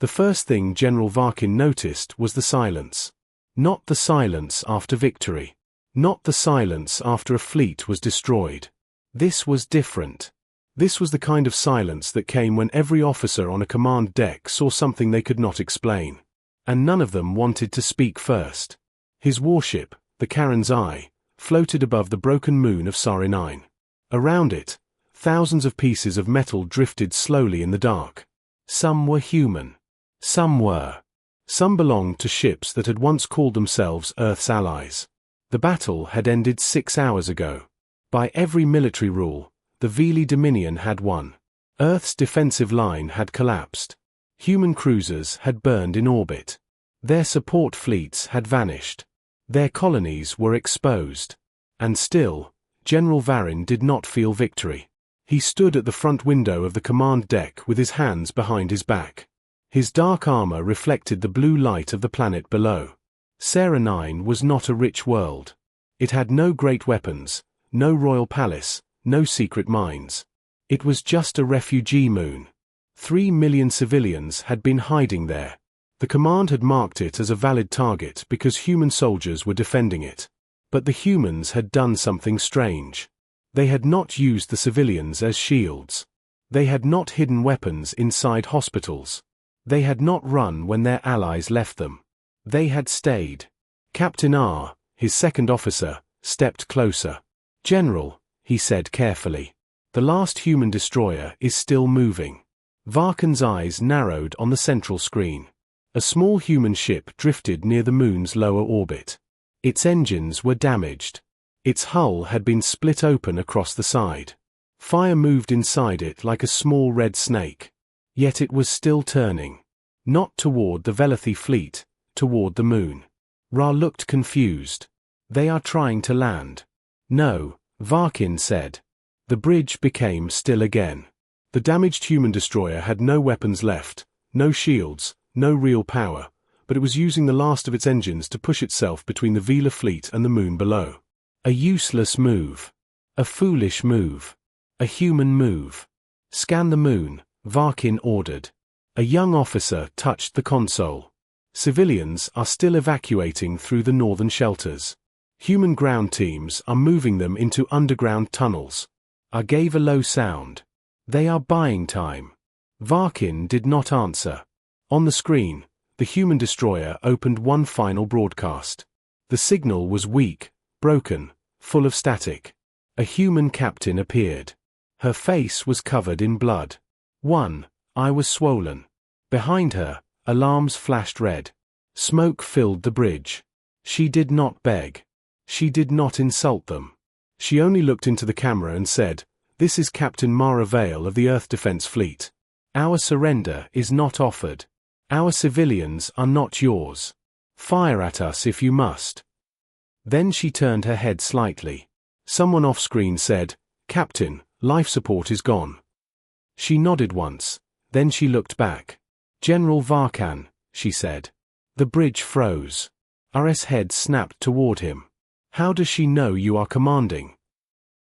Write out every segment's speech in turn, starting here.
The first thing General Varkin noticed was the silence. Not the silence after victory. Not the silence after a fleet was destroyed. This was different. This was the kind of silence that came when every officer on a command deck saw something they could not explain. And none of them wanted to speak first. His warship, the Charon's Eye, floated above the broken moon of Sari 9. Around it, thousands of pieces of metal drifted slowly in the dark. Some were human. Some were. Some belonged to ships that had once called themselves Earth's allies. The battle had ended 6 hours ago. By every military rule, the Vili Dominion had won. Earth's defensive line had collapsed. Human cruisers had burned in orbit. Their support fleets had vanished. Their colonies were exposed. And still, General Varin did not feel victory. He stood at the front window of the command deck with his hands behind his back. His dark armor reflected the blue light of the planet below. Sari 9 was not a rich world. It had no great weapons, no royal palace, no secret mines. It was just a refugee moon. 3 million civilians had been hiding there. The command had marked it as a valid target because human soldiers were defending it. But the humans had done something strange. They had not used the civilians as shields. They had not hidden weapons inside hospitals. They had not run when their allies left them. They had stayed. Captain R, his second officer, stepped closer. "General," he said carefully, "the last human destroyer is still moving." Varkin's eyes narrowed on the central screen. A small human ship drifted near the moon's lower orbit. Its engines were damaged. Its hull had been split open across the side. Fire moved inside it like a small red snake. Yet it was still turning. Not toward the Velethi fleet, toward the moon. Ra looked confused. "They are trying to land." "No," Varkin said. The bridge became still again. The damaged human destroyer had no weapons left, no shields, no real power, but it was using the last of its engines to push itself between the Vila fleet and the moon below. A useless move. A foolish move. A human move. "Scan the moon," Varkin ordered. A young officer touched the console. "Civilians are still evacuating through the northern shelters. Human ground teams are moving them into underground tunnels." I gave a low sound. "They are buying time." Varkin did not answer. On the screen, the human destroyer opened one final broadcast. The signal was weak, broken, full of static. A human captain appeared. Her face was covered in blood. One eye was swollen. Behind her, alarms flashed red. Smoke filled the bridge. She did not beg. She did not insult them. She only looked into the camera and said, "This is Captain Mara Vale of the Earth Defense Fleet. Our surrender is not offered. Our civilians are not yours. Fire at us if you must." Then she turned her head slightly. Someone off-screen said, "Captain, life support is gone." She nodded once, then she looked back. "General Varkan," she said. The bridge froze. RS head snapped toward him. "How does she know you are commanding?"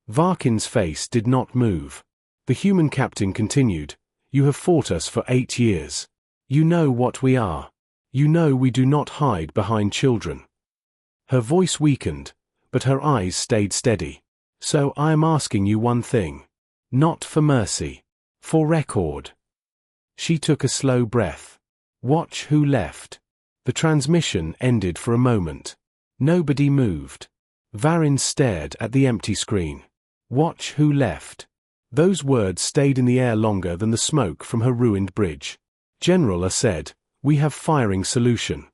Varkin's face did not move. The human captain continued, "You have fought us for 8 years. You know what we are. You know we do not hide behind children." Her voice weakened, but her eyes stayed steady. "So I am asking you one thing. Not for mercy. For record." She took a slow breath. "Watch who left." The transmission ended for a moment. Nobody moved. Varin stared at the empty screen. "Watch who left." Those words stayed in the air longer than the smoke from her ruined bridge. General A said, "We have firing solution."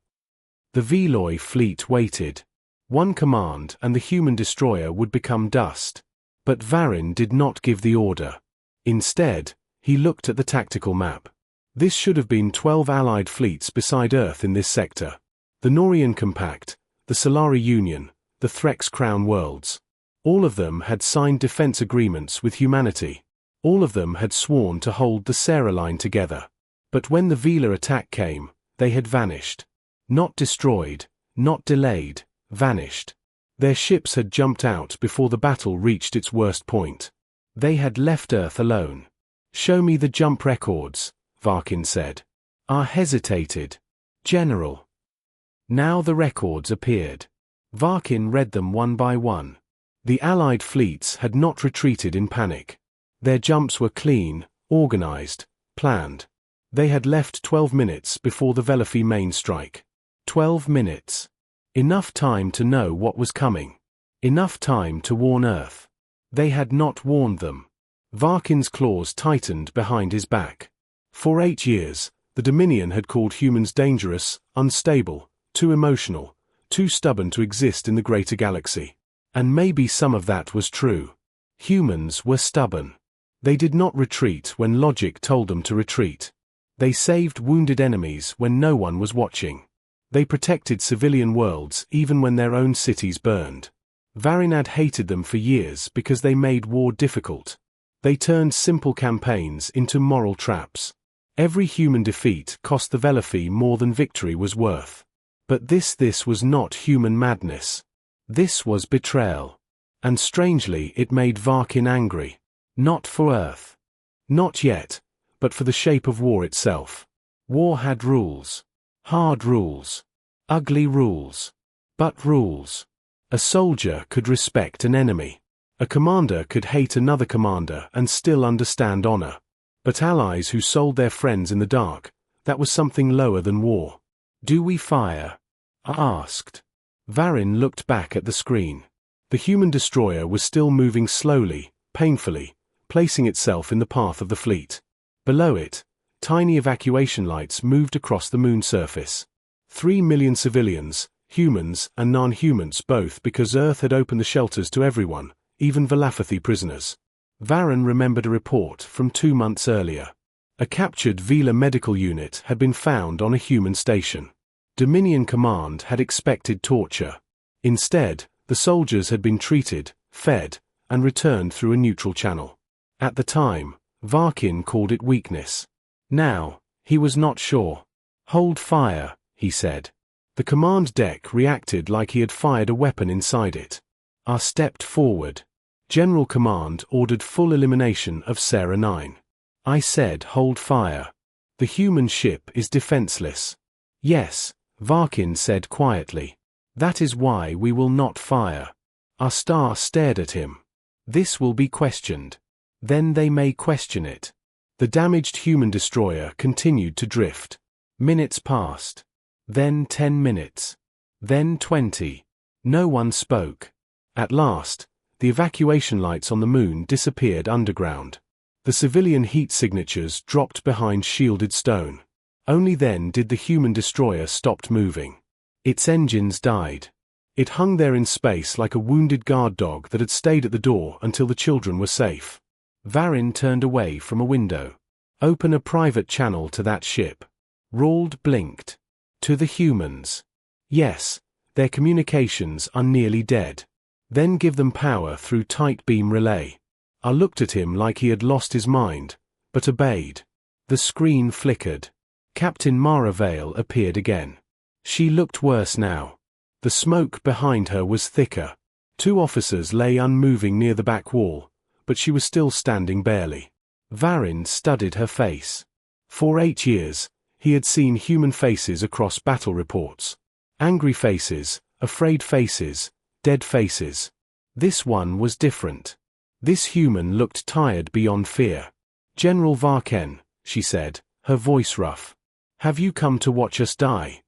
The Veloi fleet waited. One command and the human destroyer would become dust. But Varin did not give the order. Instead, he looked at the tactical map. This should have been 12 Allied fleets beside Earth in this sector. The Norian Compact, the Solari Union, the Threx Crown Worlds. All of them had signed defense agreements with humanity. All of them had sworn to hold the Sarah line together. But when the Vila attack came, they had vanished. Not destroyed, not delayed, vanished. Their ships had jumped out before the battle reached its worst point. They had left Earth alone. "Show me the jump records," Varkin said. I hesitated. General. Now the records appeared. Varkin read them one by one. The Allied fleets had not retreated in panic. Their jumps were clean, organized, planned. They had left 12 minutes before the Velafy main strike. 12 minutes. Enough time to know what was coming. Enough time to warn Earth. They had not warned them. Varkin's claws tightened behind his back. For 8 years, the Dominion had called humans dangerous, unstable, too emotional, too stubborn to exist in the greater galaxy. And maybe some of that was true. Humans were stubborn. They did not retreat when logic told them to retreat. They saved wounded enemies when no one was watching. They protected civilian worlds even when their own cities burned. Varin had hated them for years because they made war difficult. They turned simple campaigns into moral traps. Every human defeat cost the Velafy more than victory was worth. But this was not human madness. This was betrayal. And strangely it made Varkin angry. Not for Earth. Not yet, but for the shape of war itself. War had rules. Hard rules. Ugly rules. But rules. A soldier could respect an enemy. A commander could hate another commander and still understand honor. But allies who sold their friends in the dark, that was something lower than war. Do we fire? I asked. Varin looked back at the screen. The human destroyer was still moving slowly, painfully, placing itself in the path of the fleet. Below it, tiny evacuation lights moved across the moon surface. 3 million civilians, humans and non-humans both, because Earth had opened the shelters to everyone, even Velafy prisoners. Varin remembered a report from 2 months earlier. A captured Vela medical unit had been found on a human station. Dominion Command had expected torture. Instead, the soldiers had been treated, fed, and returned through a neutral channel. At the time, Varkin called it weakness. Now, he was not sure. Hold fire, he said. The command deck reacted like he had fired a weapon inside it. I stepped forward. General Command ordered full elimination of Sarah 9. I said hold fire. The human ship is defenseless. Yes, Varkin said quietly. That is why we will not fire. Our star stared at him. This will be questioned. Then they may question it. The damaged human destroyer continued to drift. Minutes passed. Then 10 minutes. Then 20. No one spoke. At last, the evacuation lights on the moon disappeared underground. The civilian heat signatures dropped behind shielded stone. Only then did the human destroyer stop moving. Its engines died. It hung there in space like a wounded guard dog that had stayed at the door until the children were safe. Varin turned away from a window. Open a private channel to that ship. Rawld blinked. To the humans. Yes, their communications are nearly dead. Then give them power through tight beam relay. I looked at him like he had lost his mind, but obeyed. The screen flickered. Captain Mara Vale appeared again. She looked worse now. The smoke behind her was thicker. 2 officers lay unmoving near the back wall, but she was still standing barely. Varin studied her face. For 8 years, he had seen human faces across battle reports. Angry faces, afraid faces, dead faces. This one was different. This human looked tired beyond fear. General Varkin, she said, her voice rough. Have you come to watch us die?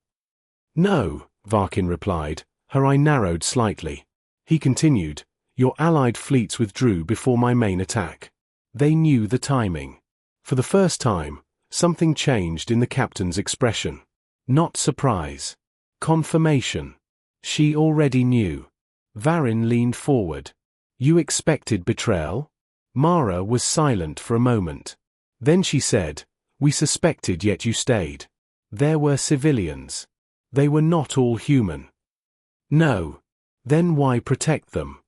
No, Varkin replied, her eye narrowed slightly. He continued, your allied fleets withdrew before my main attack. They knew the timing. For the first time, something changed in the captain's expression. Not surprise. Confirmation. She already knew. Varin leaned forward. You expected betrayal? Mara was silent for a moment. Then she said, we suspected yet you stayed. There were civilians. They were not all human. No. Then why protect them?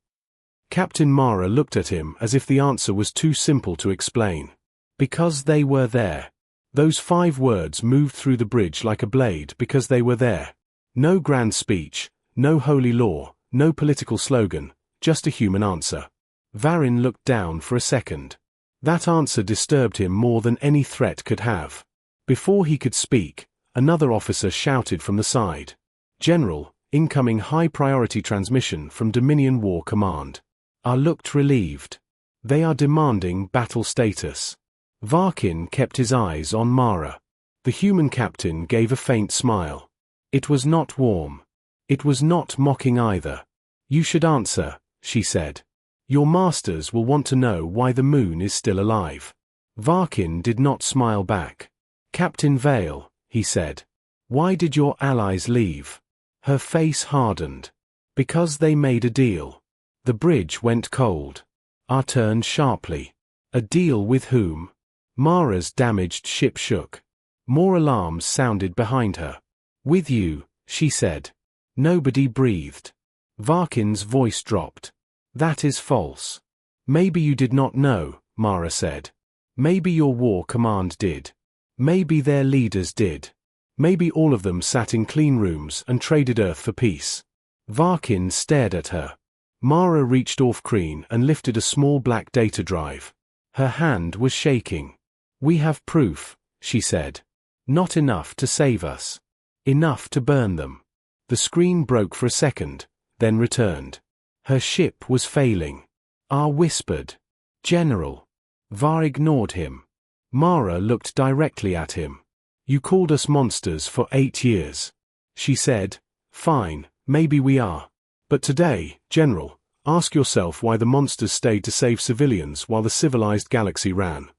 Captain Mara looked at him as if the answer was too simple to explain. Because they were there. Those 5 words moved through the bridge like a blade because they were there. No grand speech, no holy law, no political slogan, just a human answer. Varin looked down for a second. That answer disturbed him more than any threat could have. Before he could speak, another officer shouted from the side. "General, incoming high-priority transmission from Dominion War Command." I looked relieved. "They are demanding battle status." Varkin kept his eyes on Mara. The human captain gave a faint smile. It was not warm. It was not mocking either. "You should answer," she said. "Your masters will want to know why the moon is still alive." Varkin did not smile back. "Captain Vale," he said, "why did your allies leave?" Her face hardened. "Because they made a deal." The bridge went cold. I turned sharply. "A deal with whom?" Mara's damaged ship shook. More alarms sounded behind her. "With you," she said. Nobody breathed. Varkin's voice dropped. "That is false. Maybe you did not know," Mara said. "Maybe your war command did. Maybe their leaders did. Maybe all of them sat in clean rooms and traded Earth for peace." Varkin stared at her. Mara reached off-screen and lifted a small black data drive. Her hand was shaking. "We have proof," she said. "Not enough to save us. Enough to burn them." The screen broke for a second, then returned. Her ship was failing. I whispered, "General." Var ignored him. Mara looked directly at him. "You called us monsters for 8 years." She said, "Fine, maybe we are. But today, General, ask yourself why the monsters stayed to save civilians while the civilized galaxy ran."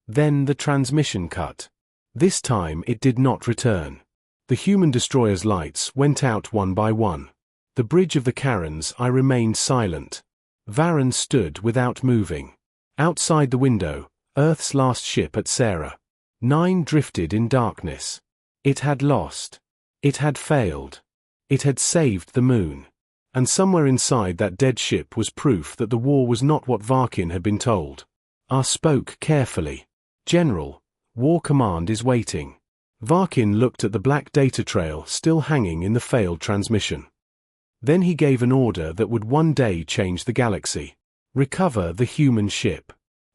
Then the transmission cut. This time it did not return. The human destroyer's lights went out one by one. The bridge of the Karens, I remained silent. Varen stood without moving. Outside the window, Earth's last ship at Sarah. 9 drifted in darkness. It had lost. It had failed. It had saved the moon. And somewhere inside that dead ship was proof that the war was not what Varkin had been told. I spoke carefully. "General, War Command is waiting." Varkin looked at the black data trail still hanging in the failed transmission. Then he gave an order that would one day change the galaxy. "Recover the human ship."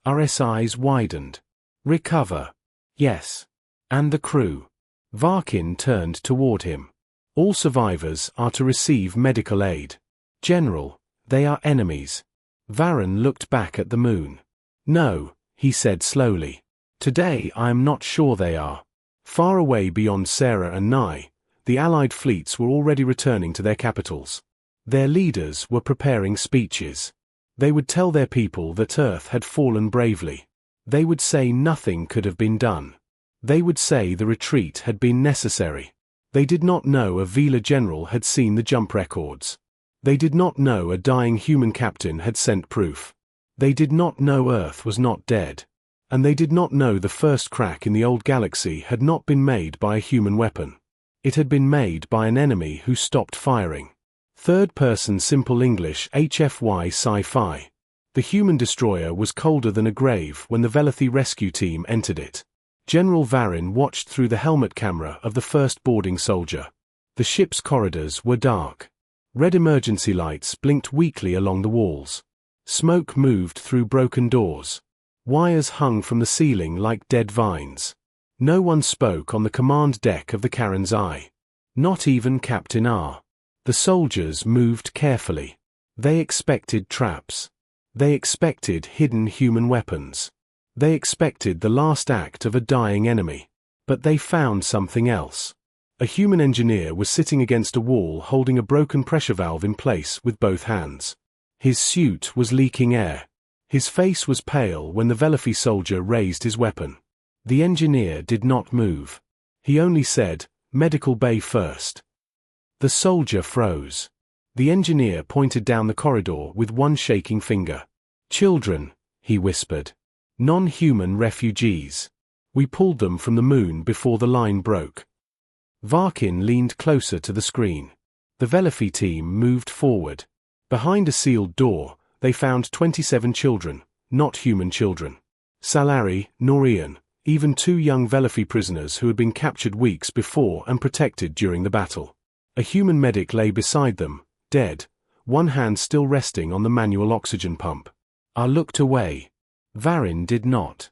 Our eyes widened. "Recover." "Yes. And the crew." Varkin turned toward him. "All survivors are to receive medical aid." "General, they are enemies." Varen looked back at the moon. "No," he said slowly. "Today I am not sure they are." Far away beyond Sarah and Nye, the Allied fleets were already returning to their capitals. Their leaders were preparing speeches. They would tell their people that Earth had fallen bravely. They would say nothing could have been done. They would say the retreat had been necessary. They did not know a Vila general had seen the jump records. They did not know a dying human captain had sent proof. They did not know Earth was not dead. And they did not know the first crack in the old galaxy had not been made by a human weapon. It had been made by an enemy who stopped firing. Third-person simple English HFY sci-fi. The human destroyer was colder than a grave when the Velethi rescue team entered it. General Varen watched through the helmet camera of the first boarding soldier. The ship's corridors were dark. Red emergency lights blinked weakly along the walls. Smoke moved through broken doors. Wires hung from the ceiling like dead vines. No one spoke on the command deck of the Karen's Eye. Not even Captain R. The soldiers moved carefully. They expected traps. They expected hidden human weapons. They expected the last act of a dying enemy. But they found something else. A human engineer was sitting against a wall holding a broken pressure valve in place with both hands. His suit was leaking air. His face was pale when the Velethi soldier raised his weapon. The engineer did not move. He only said, "Medical bay first." The soldier froze. The engineer pointed down the corridor with one shaking finger. "Children," he whispered. "Non-human refugees. We pulled them from the moon before the line broke." Varkin leaned closer to the screen. The Velethi team moved forward. Behind a sealed door, they found 27 children, not human children. Salari, Norian, even 2 young Velethi prisoners who had been captured weeks before and protected during the battle. A human medic lay beside them, dead, one hand still resting on the manual oxygen pump. I looked away. Varen did not.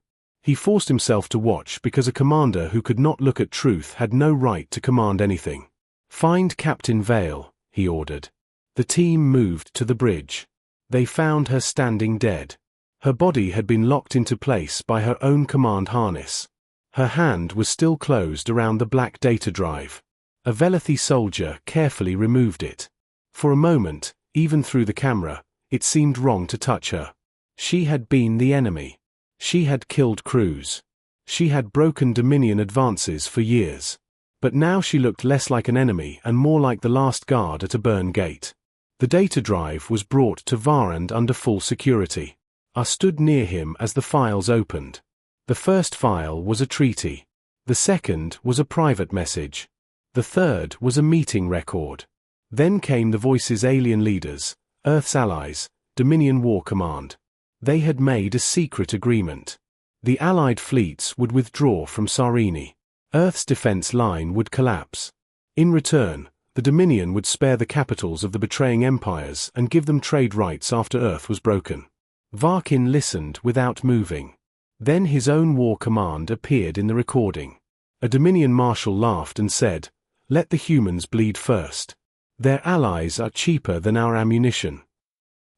He forced himself to watch because a commander who could not look at truth had no right to command anything. "Find Captain Vale," he ordered. The team moved to the bridge. They found her standing dead. Her body had been locked into place by her own command harness. Her hand was still closed around the black data drive. A Velethi soldier carefully removed it. For a moment, even through the camera, it seemed wrong to touch her. She had been the enemy. She had killed crews. She had broken Dominion advances for years. But now she looked less like an enemy and more like the last guard at a burn gate. The data drive was brought to Varand under full security. I stood near him as the files opened. The first file was a treaty. The second was a private message. The third was a meeting record. Then came the Voice's alien leaders, Earth's allies, Dominion War Command. They had made a secret agreement. The Allied fleets would withdraw from Sarini. Earth's defense line would collapse. In return, the Dominion would spare the capitals of the betraying empires and give them trade rights after Earth was broken. Varkin listened without moving. Then his own war command appeared in the recording. A Dominion marshal laughed and said, "Let the humans bleed first. Their allies are cheaper than our ammunition."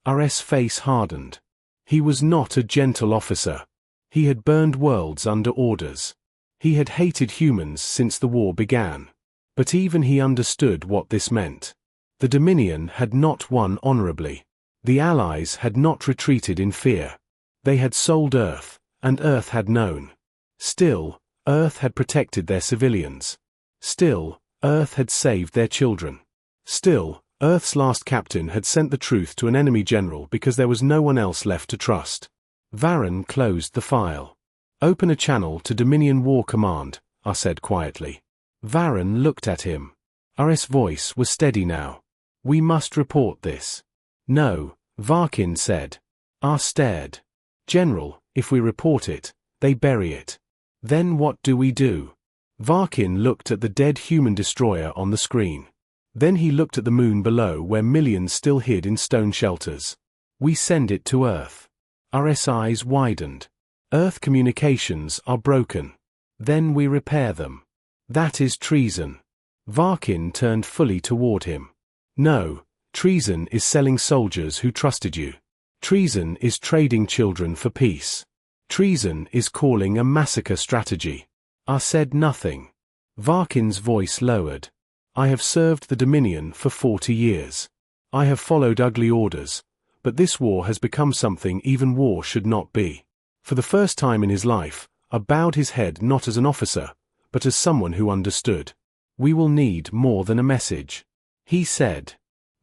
RS face hardened. He was not a gentle officer. He had burned worlds under orders. He had hated humans since the war began. But even he understood what this meant. The Dominion had not won honorably. The Allies had not retreated in fear. They had sold Earth, and Earth had known. Still, Earth had protected their civilians. Still, Earth had saved their children. Still, Earth's last captain had sent the truth to an enemy general because there was no one else left to trust. Varen closed the file. "Open a channel to Dominion War Command," I said quietly. Varen looked at him. RS voice was steady now. "We must report this." "No," Varkin said. I stared. "General, if we report it, they bury it. Then what do we do?" Varkin looked at the dead human destroyer on the screen. Then he looked at the moon below where millions still hid in stone shelters. "We send it to Earth." RS eyes widened. "Earth communications are broken. Then we repair them. That is treason." Varkin turned fully toward him. "No, treason is selling soldiers who trusted you. Treason is trading children for peace. Treason is calling a massacre strategy." I said nothing. Varkin's voice lowered. "I have served the Dominion for 40 years. I have followed ugly orders, but this war has become something even war should not be." For the first time in his life, I bowed his head not as an officer, but as someone who understood. "We will need more than a message," he said.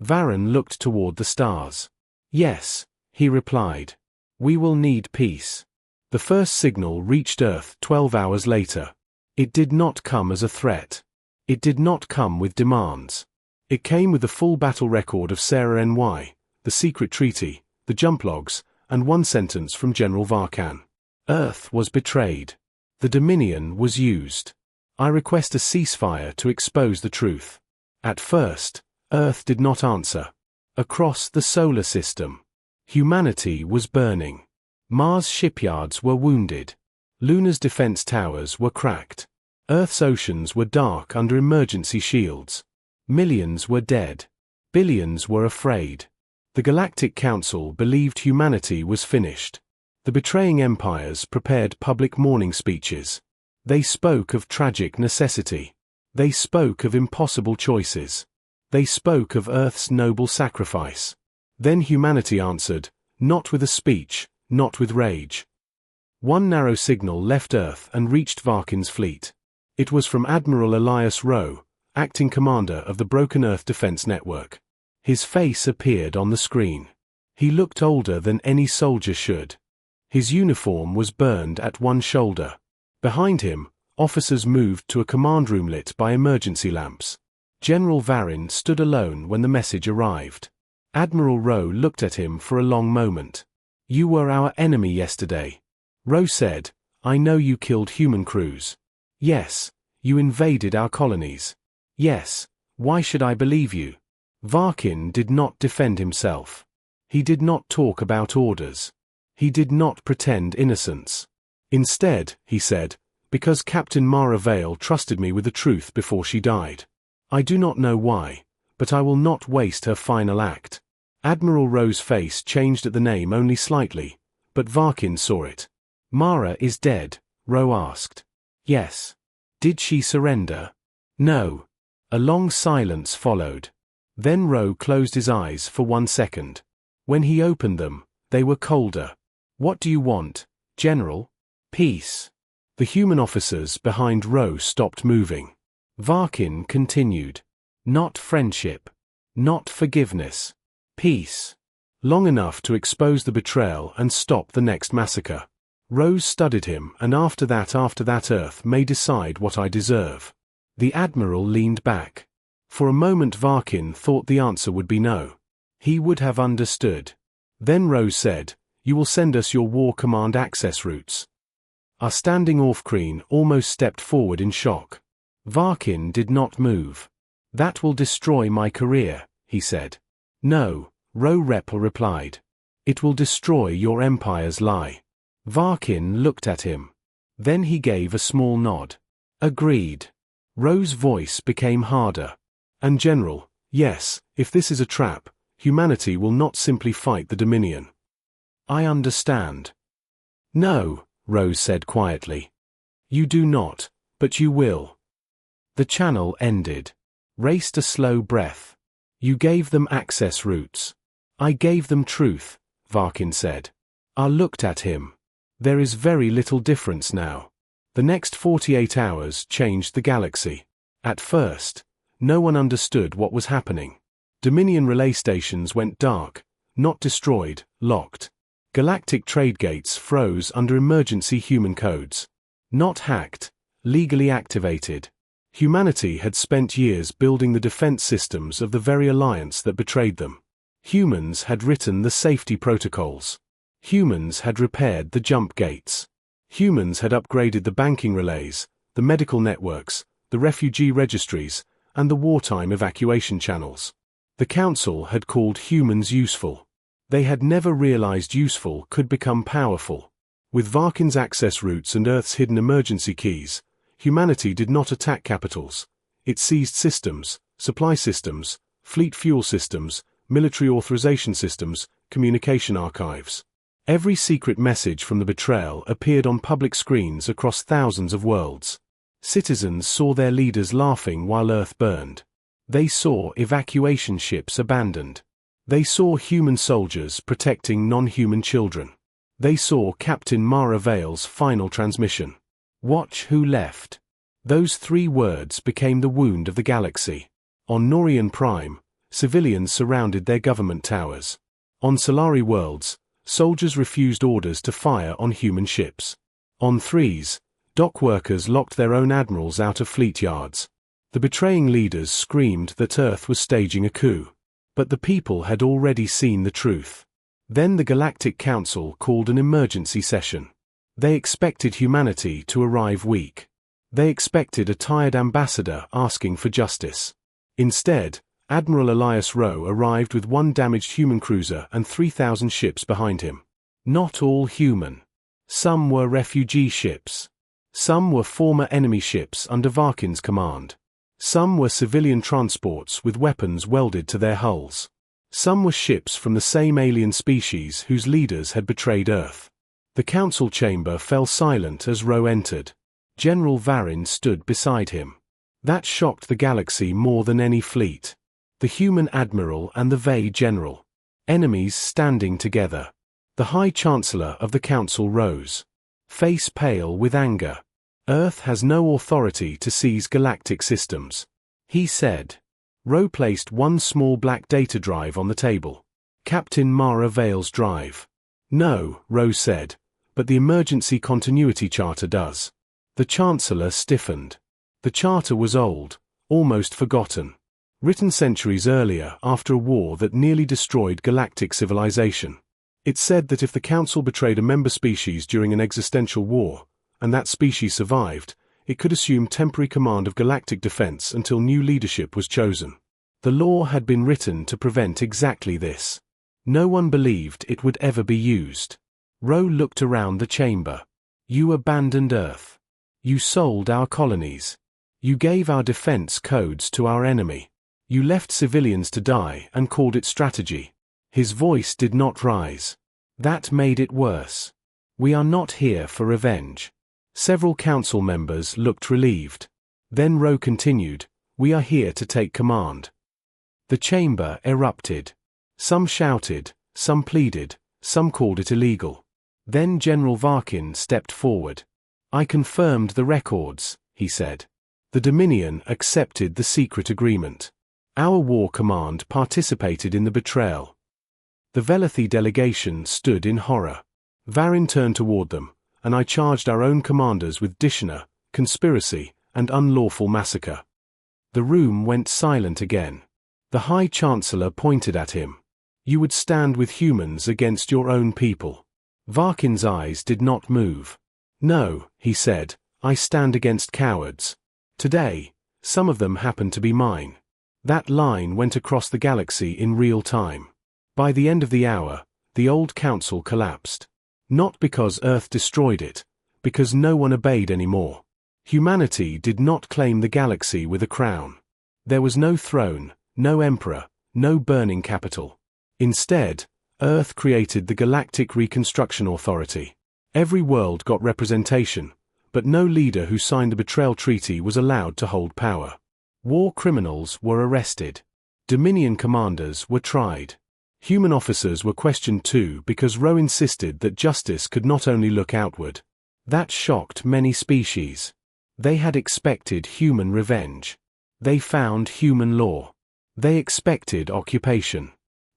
Varen looked toward the stars. "Yes," he replied. "We will need peace." The first signal reached Earth 12 hours later. It did not come as a threat. It did not come with demands. It came with the full battle record of Sarah NY, the secret treaty, the jump logs, and one sentence from General Varkan. Earth was betrayed. The Dominion was used. I request a ceasefire to expose the truth. At first, Earth did not answer. Across the solar system, humanity was burning. Mars' shipyards were wounded. Lunar's defense towers were cracked. Earth's oceans were dark under emergency shields. Millions were dead. Billions were afraid. The Galactic Council believed humanity was finished. The betraying empires prepared public mourning speeches. They spoke of tragic necessity. They spoke of impossible choices. They spoke of Earth's noble sacrifice. Then humanity answered, not with a speech, not with rage. One narrow signal left Earth and reached Varkin's fleet. It was from Admiral Elias Rowe, acting commander of the Broken Earth Defense Network. His face appeared on the screen. He looked older than any soldier should. His uniform was burned at one shoulder. Behind him, officers moved to a command room lit by emergency lamps. General Varen stood alone when the message arrived. Admiral Rowe looked at him for a long moment. "You were our enemy yesterday." Rowe said, "I know you killed human crews. Yes, you invaded our colonies. Yes, why should I believe you?" Varkin did not defend himself. He did not talk about orders. He did not pretend innocence. Instead, he said, because Captain Mara Vale trusted me with the truth before she died. I do not know why, but I will not waste her final act. Admiral Rowe's face changed at the name only slightly, but Varkin saw it. Mara is dead, Rowe asked. Yes. Did she surrender? No. A long silence followed. Then Rowe closed his eyes for 1 second. When he opened them, they were colder. What do you want, General? Peace. The human officers behind Rowe stopped moving. Varkin continued. Not friendship. Not forgiveness. Peace. Long enough to expose the betrayal and stop the next massacre. Rowe studied him, and after that Earth may decide what I deserve. The Admiral leaned back. For a moment Varkin thought the answer would be no. He would have understood. Then Rowe said, "You will send us your War Command access routes." Our standing Orfkreen almost stepped forward in shock. Varkin did not move. "That will destroy my career," he said. "No," Rowe Repel replied. "It will destroy your Empire's lie." Varkin looked at him. Then he gave a small nod. "Agreed." Rowe's voice became harder. "And General, yes, if this is a trap, humanity will not simply fight the Dominion." "I understand." "No," Rowe said quietly. "You do not, but you will." The channel ended. Raced a slow breath. "You gave them access routes." "I gave them truth," Varkin said. I looked at him. There is very little difference now. The next 48 hours changed the galaxy. At first, no one understood what was happening. Dominion relay stations went dark, not destroyed, locked. Galactic trade gates froze under emergency human codes. Not hacked, legally activated. Humanity had spent years building the defense systems of the very alliance that betrayed them. Humans had written the safety protocols. Humans had repaired the jump gates. Humans had upgraded the banking relays, the medical networks, the refugee registries, and the wartime evacuation channels. The Council had called humans useful. They had never realized useful could become powerful. With Varkin's access routes and Earth's hidden emergency keys, humanity did not attack capitals. It seized systems, supply systems, fleet fuel systems, military authorization systems, communication archives. Every secret message from the betrayal appeared on public screens across thousands of worlds. Citizens saw their leaders laughing while Earth burned. They saw evacuation ships abandoned. They saw human soldiers protecting non-human children. They saw Captain Mara Vale's final transmission. "Watch who left." Those 3 words became the wound of the galaxy. On Norian Prime, civilians surrounded their government towers. On Solari worlds, soldiers refused orders to fire on human ships. On Threes, dock workers locked their own admirals out of fleet yards. The betraying leaders screamed that Earth was staging a coup. But the people had already seen the truth. Then the Galactic Council called an emergency session. They expected humanity to arrive weak. They expected a tired ambassador asking for justice. Instead, Admiral Elias Rowe arrived with 1 damaged human cruiser and 3,000 ships behind him. Not all human. Some were refugee ships. Some were former enemy ships under Varkin's command. Some were civilian transports with weapons welded to their hulls. Some were ships from the same alien species whose leaders had betrayed Earth. The council chamber fell silent as Rowe entered. General Varin stood beside him. That shocked the galaxy more than any fleet. The human admiral and the Vey general. Enemies standing together. The High Chancellor of the Council rose. Face pale with anger. Earth has no authority to seize galactic systems, he said. Rowe placed 1 small black data drive on the table. Captain Mara Vale's drive. "No," Rowe said, "but the emergency continuity charter does." The Chancellor stiffened. The charter was old, almost forgotten. Written centuries earlier after a war that nearly destroyed galactic civilization. It said that if the Council betrayed a member species during an existential war, and that species survived, it could assume temporary command of galactic defense until new leadership was chosen. The law had been written to prevent exactly this. No one believed it would ever be used. Rowe looked around the chamber. You abandoned Earth. You sold our colonies. You gave our defense codes to our enemy. You left civilians to die and called it strategy. His voice did not rise. That made it worse. We are not here for revenge. Several council members looked relieved. Then Rowe continued, we are here to take command. The chamber erupted. Some shouted, some pleaded, some called it illegal. Then General Varkin stepped forward. I confirmed the records, he said. The Dominion accepted the secret agreement. Our war command participated in the betrayal. The Velethi delegation stood in horror. Varin turned toward them, and I charged our own commanders with dishonor, conspiracy, and unlawful massacre. The room went silent again. The High Chancellor pointed at him. You would stand with humans against your own people. Varkin's eyes did not move. No, he said, I stand against cowards. Today, some of them happen to be mine. That line went across the galaxy in real time. By the end of the hour, the old council collapsed. Not because Earth destroyed it, because no one obeyed anymore. Humanity did not claim the galaxy with a crown. There was no throne, no emperor, no burning capital. Instead, Earth created the Galactic Reconstruction Authority. Every world got representation, but no leader who signed the betrayal treaty was allowed to hold power. War criminals were arrested. Dominion commanders were tried. Human officers were questioned too because Rowe insisted that justice could not only look outward. That shocked many species. They had expected human revenge. They found human law. They expected occupation.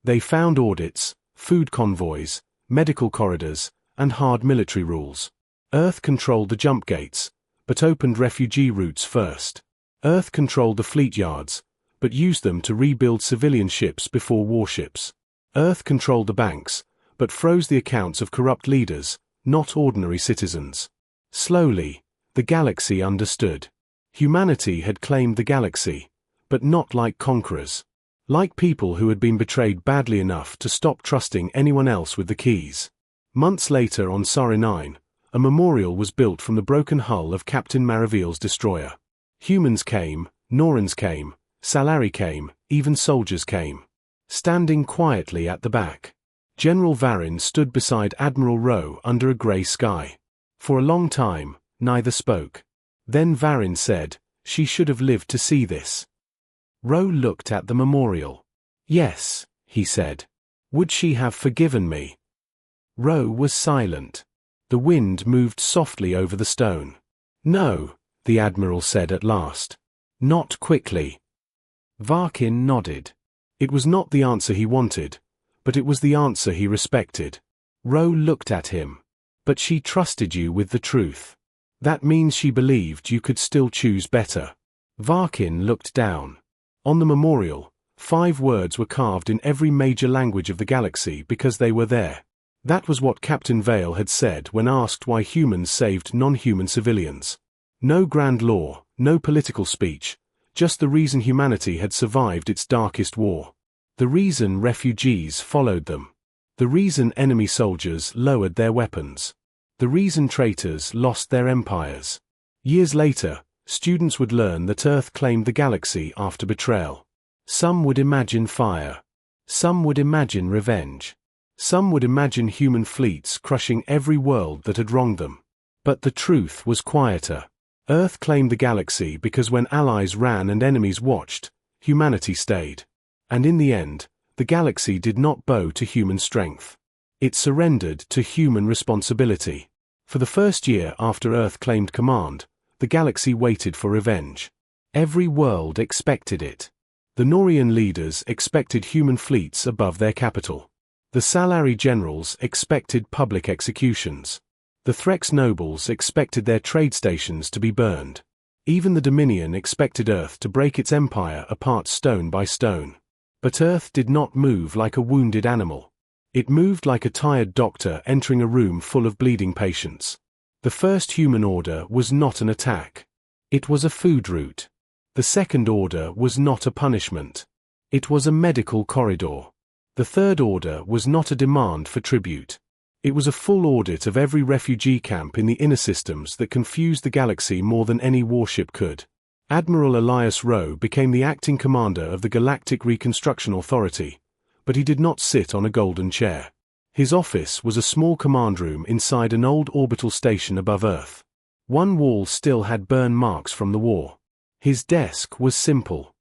They found audits, food convoys, medical corridors, and hard military rules. Earth controlled the jump gates, but opened refugee routes first. Earth controlled the fleet yards, but used them to rebuild civilian ships before warships. Earth controlled the banks, but froze the accounts of corrupt leaders, not ordinary citizens. Slowly, the galaxy understood. Humanity had claimed the galaxy, but not like conquerors. Like people who had been betrayed badly enough to stop trusting anyone else with the keys. Months later on Sari 9, a memorial was built from the broken hull of Captain Maravil's destroyer. Humans came, Norans came, Salari came, even soldiers came. Standing quietly at the back, General Varin stood beside Admiral Rowe under a grey sky. For a long time, neither spoke. Then Varin said, she should have lived to see this. Rowe looked at the memorial. Yes, he said. Would she have forgiven me? Rowe was silent. The wind moved softly over the stone. No, the Admiral said at last. Not quickly. Varkin nodded. It was not the answer he wanted, but it was the answer he respected. Rowe looked at him. But she trusted you with the truth. That means she believed you could still choose better. Varkin looked down. On the memorial, 5 words were carved in every major language of the galaxy because they were there. That was what Captain Vale had said when asked why humans saved non-human civilians. No grand law, no political speech, just the reason humanity had survived its darkest war. The reason refugees followed them. The reason enemy soldiers lowered their weapons. The reason traitors lost their empires. Years later, students would learn that Earth claimed the galaxy after betrayal. Some would imagine fire. Some would imagine revenge. Some would imagine human fleets crushing every world that had wronged them. But the truth was quieter. Earth claimed the galaxy because when allies ran and enemies watched, humanity stayed. And in the end, the galaxy did not bow to human strength. It surrendered to human responsibility. For the first year after Earth claimed command, the galaxy waited for revenge. Every world expected it. The Norian leaders expected human fleets above their capital. The Salari generals expected public executions. The Threx nobles expected their trade stations to be burned. Even the Dominion expected Earth to break its empire apart stone by stone. But Earth did not move like a wounded animal. It moved like a tired doctor entering a room full of bleeding patients. The first human order was not an attack. It was a food route. The second order was not a punishment. It was a medical corridor. The third order was not a demand for tribute. It was a full audit of every refugee camp in the inner systems that confused the galaxy more than any warship could. Admiral Elias Rowe became the acting commander of the Galactic Reconstruction Authority, but he did not sit on a golden chair. His office was a small command room inside an old orbital station above Earth. One wall still had burn marks from the war. His desk was simple.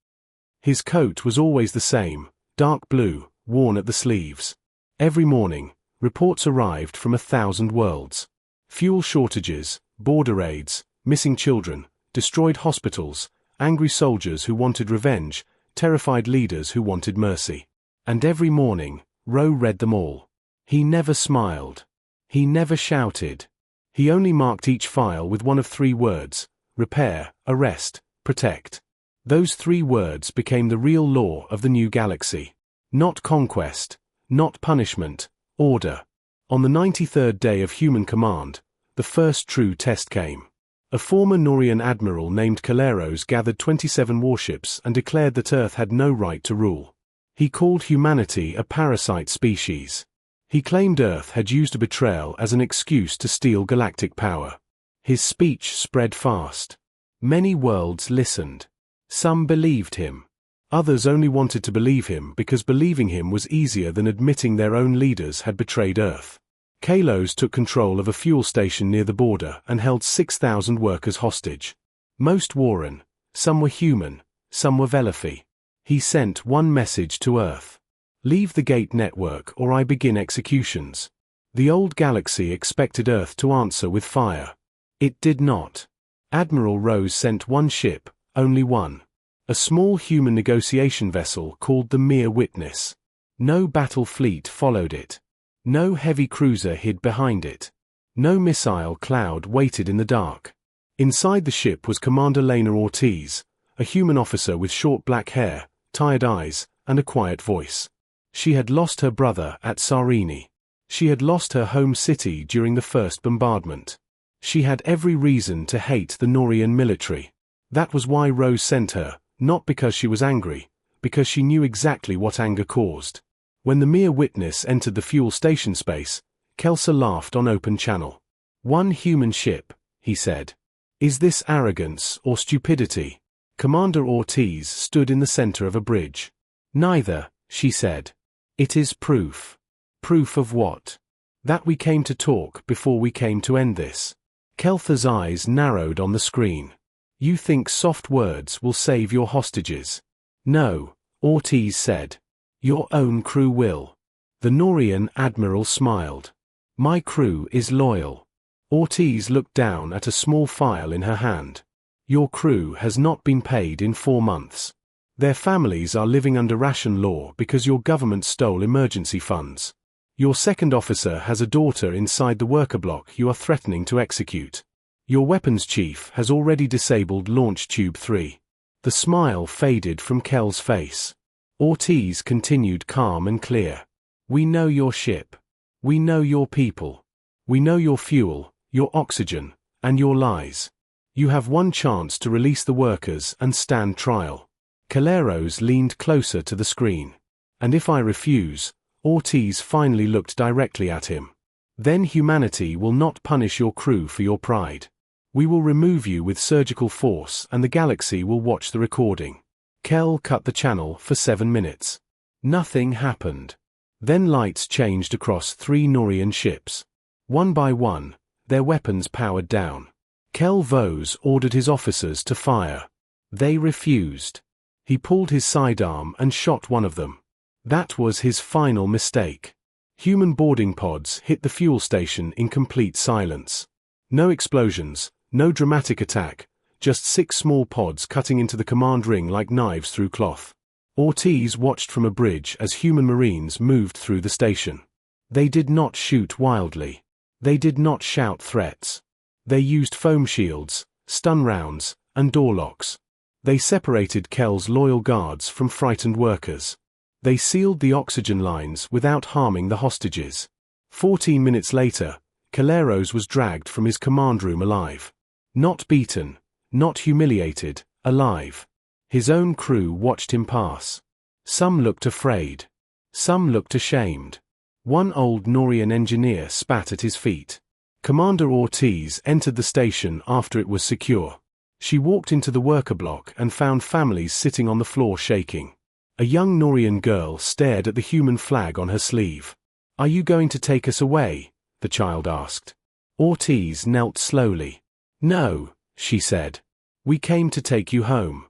His coat was always the same, dark blue, worn at the sleeves. Every morning, reports arrived from 1,000 worlds. Fuel shortages, border raids, missing children, destroyed hospitals, angry soldiers who wanted revenge, terrified leaders who wanted mercy. And every morning, Rowe read them all. He never smiled. He never shouted. He only marked each file with one of 3 words: repair, arrest, protect. Those 3 words became the real law of the new galaxy. Not conquest, not punishment, order. On the 93rd day of human command, the first true test came. A former Norian admiral named Kaleros gathered 27 warships and declared that Earth had no right to rule. He called humanity a parasite species. He claimed Earth had used a betrayal as an excuse to steal galactic power. His speech spread fast. Many worlds listened. Some believed him. Others only wanted to believe him because believing him was easier than admitting their own leaders had betrayed Earth. Kalos took control of a fuel station near the border and held 6,000 workers hostage. Most Warren, some were human, some were Velafi. He sent one message to Earth. Leave the gate network or I begin executions. The old galaxy expected Earth to answer with fire. It did not. Admiral Rose sent one ship, only one. A small human negotiation vessel called the Mere Witness. No battle fleet followed it. No heavy cruiser hid behind it. No missile cloud waited in the dark. Inside the ship was Commander Lena Ortiz, a human officer with short black hair, tired eyes, and a quiet voice. She had lost her brother at Sarini. She had lost her home city during the first bombardment. She had every reason to hate the Norian military. That was why Rose sent her, not because she was angry, because she knew exactly what anger caused. When the Mere Witness entered the fuel station space, Kelsa laughed on open channel. "One human ship," he said. "Is this arrogance or stupidity?" Commander Ortiz stood in the center of a bridge. "Neither," she said. "It is proof." "Proof of what?" "That we came to talk before we came to end this." Keltha's eyes narrowed on the screen. "You think soft words will save your hostages?" "No," Ortiz said. "Your own crew will." The Norian admiral smiled. "My crew is loyal." Ortiz looked down at a small file in her hand. "Your crew has not been paid in 4 months. Their families are living under ration law because your government stole emergency funds. Your second officer has a daughter inside the worker block you are threatening to execute. Your weapons chief has already disabled Launch Tube 3. The smile faded from Kel's face. Ortiz continued calm and clear. "We know your ship. We know your people. We know your fuel, your oxygen, and your lies. You have one chance to release the workers and stand trial." Kaleros leaned closer to the screen. "And if I refuse?" Ortiz finally looked directly at him. "Then humanity will not punish your crew for your pride. We will remove you with surgical force and the galaxy will watch the recording." Kel cut the channel for 7 minutes. Nothing happened. Then lights changed across 3 Norian ships. One by one, their weapons powered down. Kel Vose ordered his officers to fire. They refused. He pulled his sidearm and shot one of them. That was his final mistake. Human boarding pods hit the fuel station in complete silence. No explosions, no dramatic attack, just 6 small pods cutting into the command ring like knives through cloth. Ortiz watched from a bridge as human marines moved through the station. They did not shoot wildly. They did not shout threats. They used foam shields, stun rounds, and door locks. They separated Kel's loyal guards from frightened workers. They sealed the oxygen lines without harming the hostages. 14 minutes later, Kaleros was dragged from his command room alive. Not beaten, not humiliated, alive. His own crew watched him pass. Some looked afraid. Some looked ashamed. One old Norian engineer spat at his feet. Commander Ortiz entered the station after it was secure. She walked into the worker block and found families sitting on the floor shaking. A young Norian girl stared at the human flag on her sleeve. "Are you going to take us away?" the child asked. Ortiz knelt slowly. "No," she said. "We came to take you home."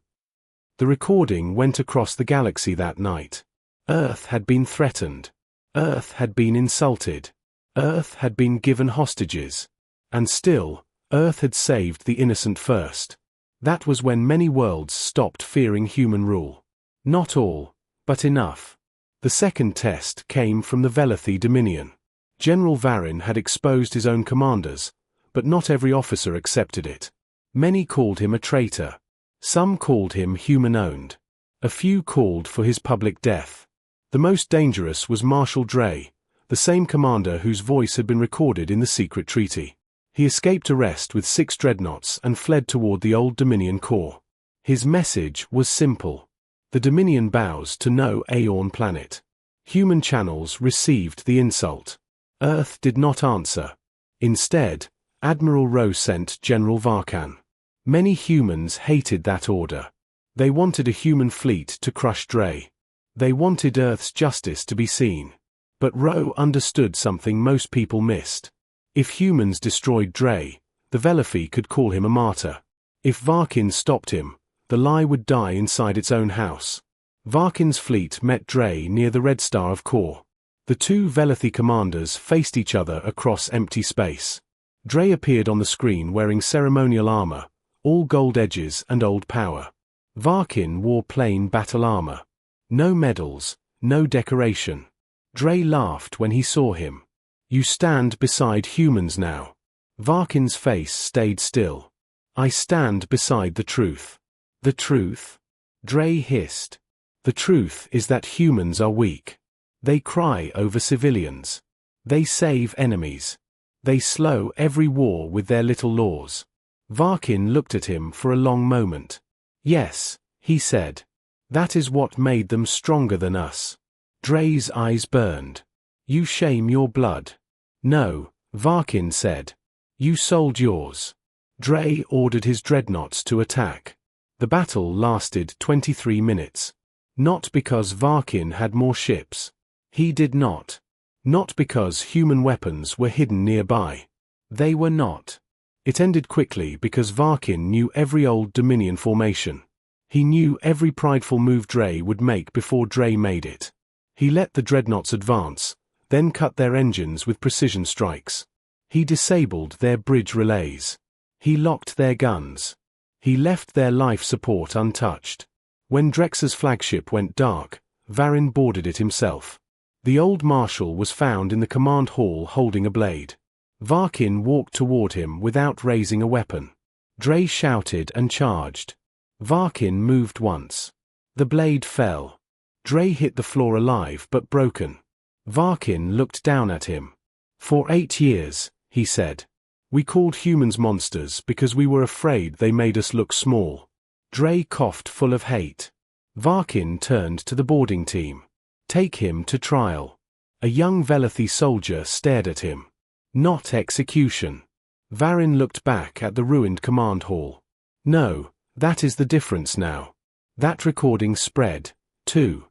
The recording went across the galaxy that night. Earth had been threatened. Earth had been insulted. Earth had been given hostages. And still, Earth had saved the innocent first. That was when many worlds stopped fearing human rule. Not all, but enough. The second test came from the Velathi Dominion. General Varin had exposed his own commanders, but not every officer accepted it. Many called him a traitor. Some called him human-owned. A few called for his public death. The most dangerous was Marshal Dre, the same commander whose voice had been recorded in the secret treaty. He escaped arrest with 6 dreadnoughts and fled toward the old Dominion core. His message was simple. The Dominion bows to no Aeon planet. Human channels received the insult. Earth did not answer. Instead, Admiral Rowe sent General Varkan. Many humans hated that order. They wanted a human fleet to crush Dre. They wanted Earth's justice to be seen. But Rowe understood something most people missed. If humans destroyed Dre, the Velathi could call him a martyr. If Varkin stopped him, the lie would die inside its own house. Varkin's fleet met Dre near the Red Star of Kor. The two Velathi commanders faced each other across empty space. Dre appeared on the screen wearing ceremonial armor, all gold edges and old power. Varkin wore plain battle armor. No medals, no decoration. Dre laughed when he saw him. "You stand beside humans now." Varkin's face stayed still. "I stand beside the truth." "The truth?" Dre hissed. "The truth is that humans are weak. They cry over civilians. They save enemies. They slow every war with their little laws." Varkin looked at him for a long moment. "Yes," he said. "That is what made them stronger than us." Dre's eyes burned. "You shame your blood." "No," Varkin said. "You sold yours." Dre ordered his dreadnoughts to attack. The battle lasted 23 minutes. Not because Varkin had more ships. He did not. Not because human weapons were hidden nearby. They were not. It ended quickly because Varkin knew every old Dominion formation. He knew every prideful move Dre would make before Dre made it. He let the dreadnoughts advance, then cut their engines with precision strikes. He disabled their bridge relays. He locked their guns. He left their life support untouched. When Drex's flagship went dark, Varin boarded it himself. The old marshal was found in the command hall holding a blade. Varkin walked toward him without raising a weapon. Dre shouted and charged. Varkin moved once. The blade fell. Dre hit the floor alive but broken. Varkin looked down at him. "For 8 years," he said. "We called humans monsters because we were afraid they made us look small." Dre coughed full of hate. Varkin turned to the boarding team. "Take him to trial." A young Velathi soldier stared at him. "Not execution." Varin looked back at the ruined command hall. "No, that is the difference now." That recording spread, too.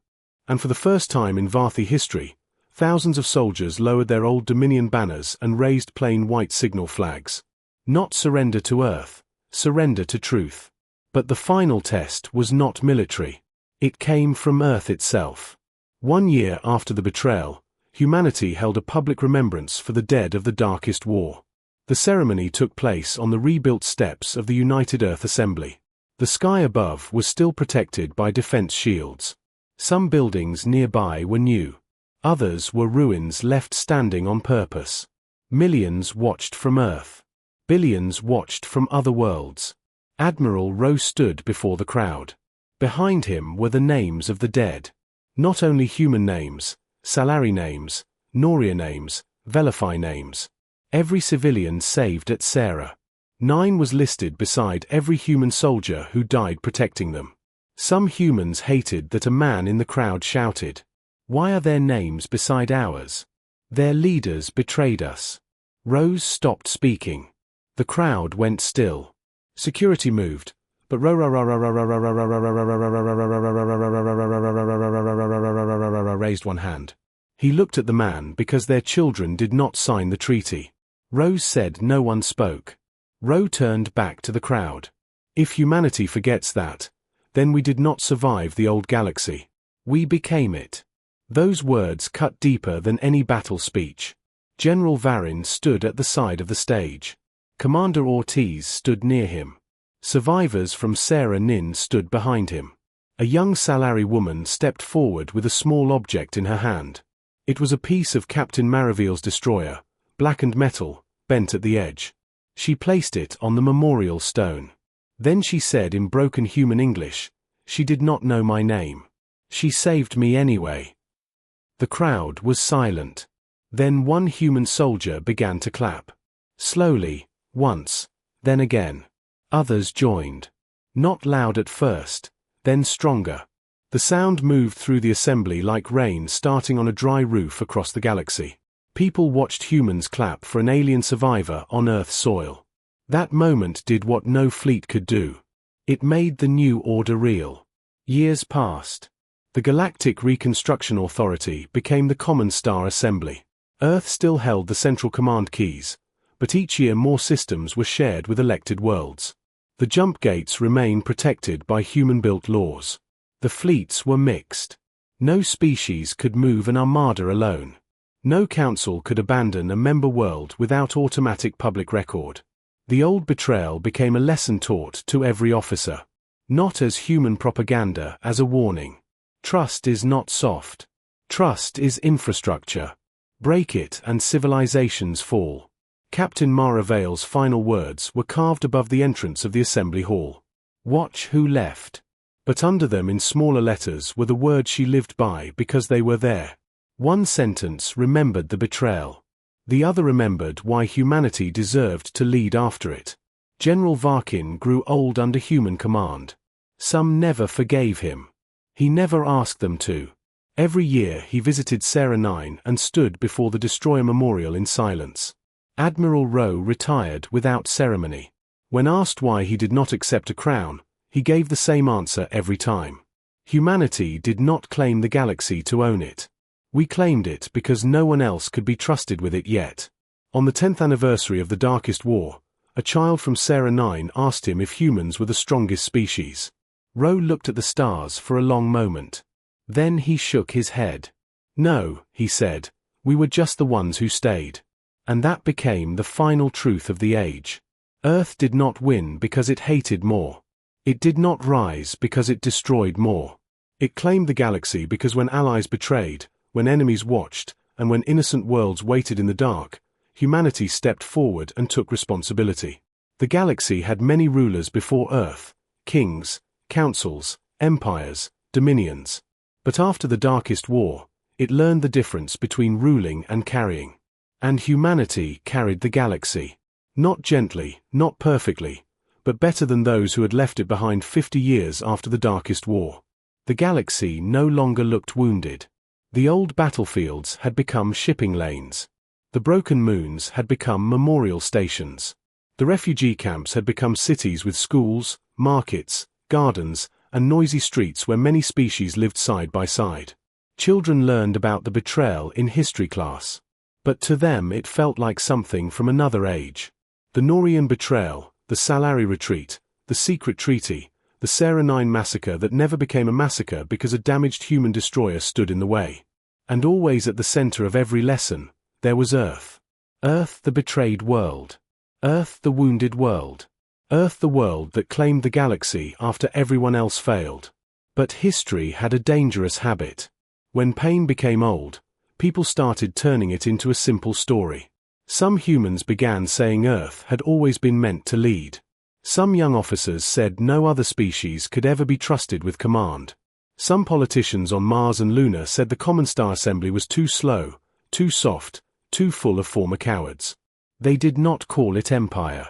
And for the first time in Vathi history, thousands of soldiers lowered their old Dominion banners and raised plain white signal flags. Not surrender to Earth, surrender to truth. But the final test was not military. It came from Earth itself. 1 year after the betrayal, humanity held a public remembrance for the dead of the Darkest War. The ceremony took place on the rebuilt steps of the United Earth Assembly. The sky above was still protected by defense shields. Some buildings nearby were new. Others were ruins left standing on purpose. Millions watched from Earth. Billions watched from other worlds. Admiral Rowe stood before the crowd. Behind him were the names of the dead. Not only human names, Salari names, Noria names, Velathi names. Every civilian saved at Sarah. 9 was listed beside every human soldier who died protecting them. Some humans hated that a man in the crowd shouted, "Why are their names beside ours?" Their leaders betrayed us. Rose stopped speaking. The crowd went still. Security moved, but raised one hand. He looked at the man because their children did not sign the treaty. Rose said no one spoke. Ro turned back to the crowd. If humanity forgets that, then we did not survive the old galaxy. We became it. Those words cut deeper than any battle speech. General Varin stood at the side of the stage. Commander Ortiz stood near him. Survivors from Sarah Nin stood behind him. A young Salari woman stepped forward with a small object in her hand. It was a piece of Captain Maravil's destroyer, blackened metal, bent at the edge. She placed it on the memorial stone. Then she said in broken human English, "She did not know my name. She saved me anyway." The crowd was silent. Then one human soldier began to clap. Slowly, once, then again. Others joined. Not loud at first, then stronger. The sound moved through the assembly like rain starting on a dry roof across the galaxy. People watched humans clap for an alien survivor on Earth's soil. That moment did what no fleet could do. It made the new order real. Years passed. The Galactic Reconstruction Authority became the Common Star Assembly. Earth still held the central command keys, but each year more systems were shared with elected worlds. The jump gates remain protected by human-built laws. The fleets were mixed. No species could move an armada alone. No council could abandon a member world without automatic public record. The old betrayal became a lesson taught to every officer. Not as human propaganda, as a warning. Trust is not soft. Trust is infrastructure. Break it and civilizations fall. Captain Mara Vale's final words were carved above the entrance of the assembly hall. Watch who left. But under them in smaller letters were the words she lived by because they were there. One sentence remembered the betrayal. The other remembered why humanity deserved to lead after it. General Varkin grew old under human command. Some never forgave him. He never asked them to. Every year he visited Sarah 9 and stood before the destroyer memorial in silence. Admiral Ro retired without ceremony. When asked why he did not accept a crown, he gave the same answer every time. Humanity did not claim the galaxy to own it. We claimed it because no one else could be trusted with it yet. On the 10th anniversary of the Darkest War, a child from Sarah 9 asked him if humans were the strongest species. Ro looked at the stars for a long moment. Then he shook his head. No, he said, we were just the ones who stayed. And that became the final truth of the age. Earth did not win because it hated more. It did not rise because it destroyed more. It claimed the galaxy because when allies betrayed, when enemies watched, and when innocent worlds waited in the dark, humanity stepped forward and took responsibility. The galaxy had many rulers before Earth, kings, councils, empires, dominions. But after the Darkest War, it learned the difference between ruling and carrying. And humanity carried the galaxy. Not gently, not perfectly, but better than those who had left it behind 50 years after the Darkest War. The galaxy no longer looked wounded. The old battlefields had become shipping lanes. The broken moons had become memorial stations. The refugee camps had become cities with schools, markets, gardens, and noisy streets where many species lived side by side. Children learned about the betrayal in history class. But to them it felt like something from another age. The Norian betrayal, the Salari retreat, the secret treaty, the Sarah 9 massacre that never became a massacre because a damaged human destroyer stood in the way. And always at the center of every lesson, there was Earth. Earth, the betrayed world. Earth, the wounded world. Earth, the world that claimed the galaxy after everyone else failed. But history had a dangerous habit. When pain became old, people started turning it into a simple story. Some humans began saying Earth had always been meant to lead. Some young officers said no other species could ever be trusted with command. Some politicians on Mars and Luna said the Common Star Assembly was too slow, too soft, too full of former cowards. They did not call it empire.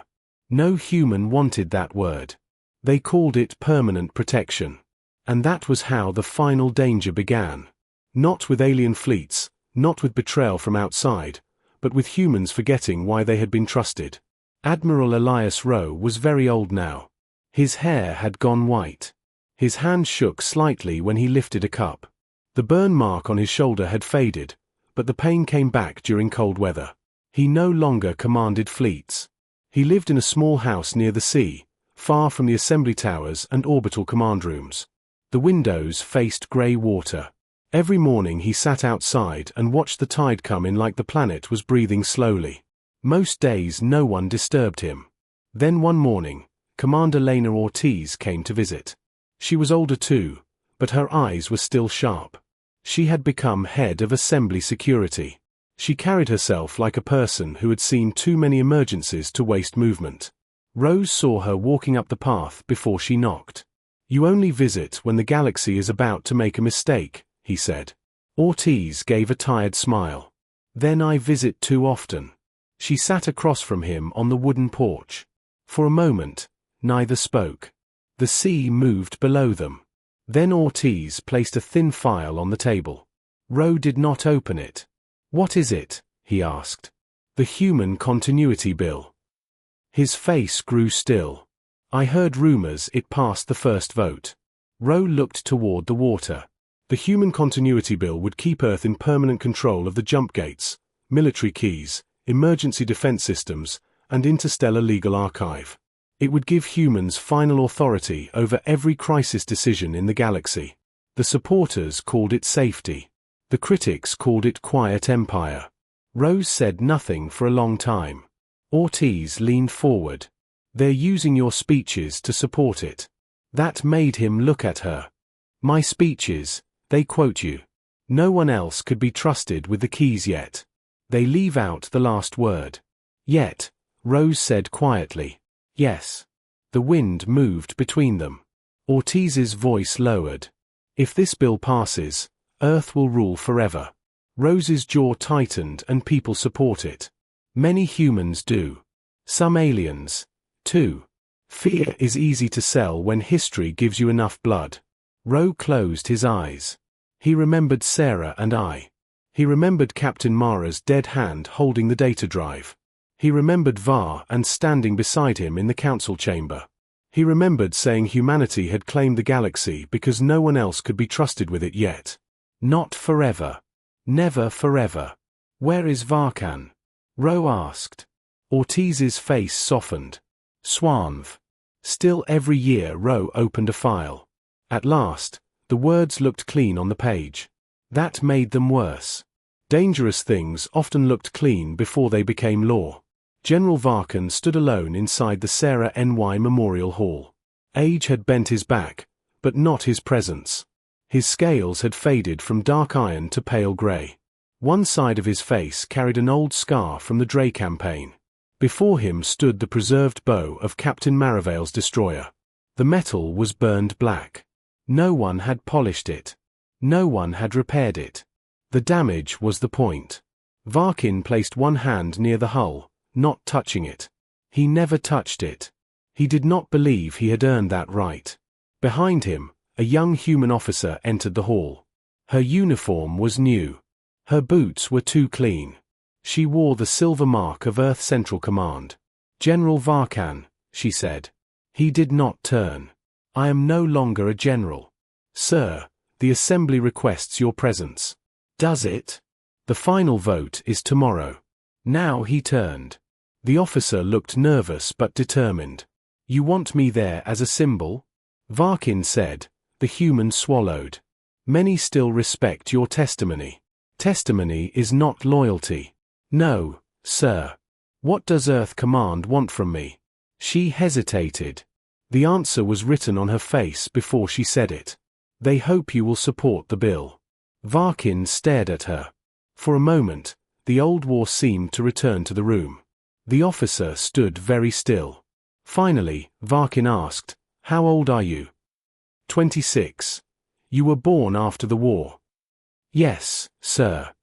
No human wanted that word. They called it permanent protection. And that was how the final danger began. Not with alien fleets, not with betrayal from outside, but with humans forgetting why they had been trusted. Admiral Elias Rowe was very old now. His hair had gone white. His hand shook slightly when he lifted a cup. The burn mark on his shoulder had faded, but the pain came back during cold weather. He no longer commanded fleets. He lived in a small house near the sea, far from the assembly towers and orbital command rooms. The windows faced grey water. Every morning he sat outside and watched the tide come in like the planet was breathing slowly. Most days no one disturbed him. Then one morning, Commander Lena Ortiz came to visit. She was older too, but her eyes were still sharp. She had become head of assembly security. She carried herself like a person who had seen too many emergencies to waste movement. Rose saw her walking up the path before she knocked. "You only visit when the galaxy is about to make a mistake," he said. Ortiz gave a tired smile. "Then I visit too often." She sat across from him on the wooden porch. For a moment, neither spoke. The sea moved below them. Then Ortiz placed a thin file on the table. Rowe did not open it. "What is it?" he asked. "The Human Continuity Bill." His face grew still. "I heard rumors it passed the first vote." Rowe looked toward the water. The Human Continuity Bill would keep Earth in permanent control of the jump gates, military keys, emergency defense systems, and interstellar legal archive. It would give humans final authority over every crisis decision in the galaxy. The supporters called it safety. The critics called it quiet empire. Rose said nothing for a long time. Ortiz leaned forward. "They're using your speeches to support it." That made him look at her. "My speeches, they quote you. No one else could be trusted with the keys yet. They leave out the last word." "Yet," Rose said quietly. "Yes." The wind moved between them. Ortiz's voice lowered. "If this bill passes, Earth will rule forever." Rose's jaw tightened and people support it. Many humans do. Some aliens, too. Fear is easy to sell when history gives you enough blood. Rowe closed his eyes. He remembered Sarah and I. He remembered Captain Mara's dead hand holding the data drive. He remembered Var and standing beside him in the council chamber. He remembered saying humanity had claimed the galaxy because no one else could be trusted with it yet. Not forever. Never forever. "Where is Varkan?" Rowe asked. Ortiz's face softened. "Swanv." Still every year Rowe opened a file. At last, the words looked clean on the page. That made them worse. Dangerous things often looked clean before they became law. General Varkan stood alone inside the Sarah Ny Memorial Hall. Age had bent his back, but not his presence. His scales had faded from dark iron to pale grey. One side of his face carried an old scar from the Dre campaign. Before him stood the preserved bow of Captain Maravale's destroyer. The metal was burned black. No one had polished it. No one had repaired it. The damage was the point. Varkin placed one hand near the hull, not touching it. He never touched it. He did not believe he had earned that right. Behind him, a young human officer entered the hall. Her uniform was new. Her boots were too clean. She wore the silver mark of Earth Central Command. "General Varkan," she said. He did not turn. "I am no longer a general." "Sir, the Assembly requests your presence." "Does it?" "The final vote is tomorrow." Now he turned. The officer looked nervous but determined. "You want me there as a symbol?" Varkin said. The human swallowed. "Many still respect your testimony. Testimony is not loyalty." "No, sir." "What does Earth Command want from me?" She hesitated. The answer was written on her face before she said it. "They hope you will support the bill." Varkin stared at her. For a moment, the old war seemed to return to the room. The officer stood very still. Finally, Varkin asked, "How old are you?" 26. "You were born after the war." "Yes, sir."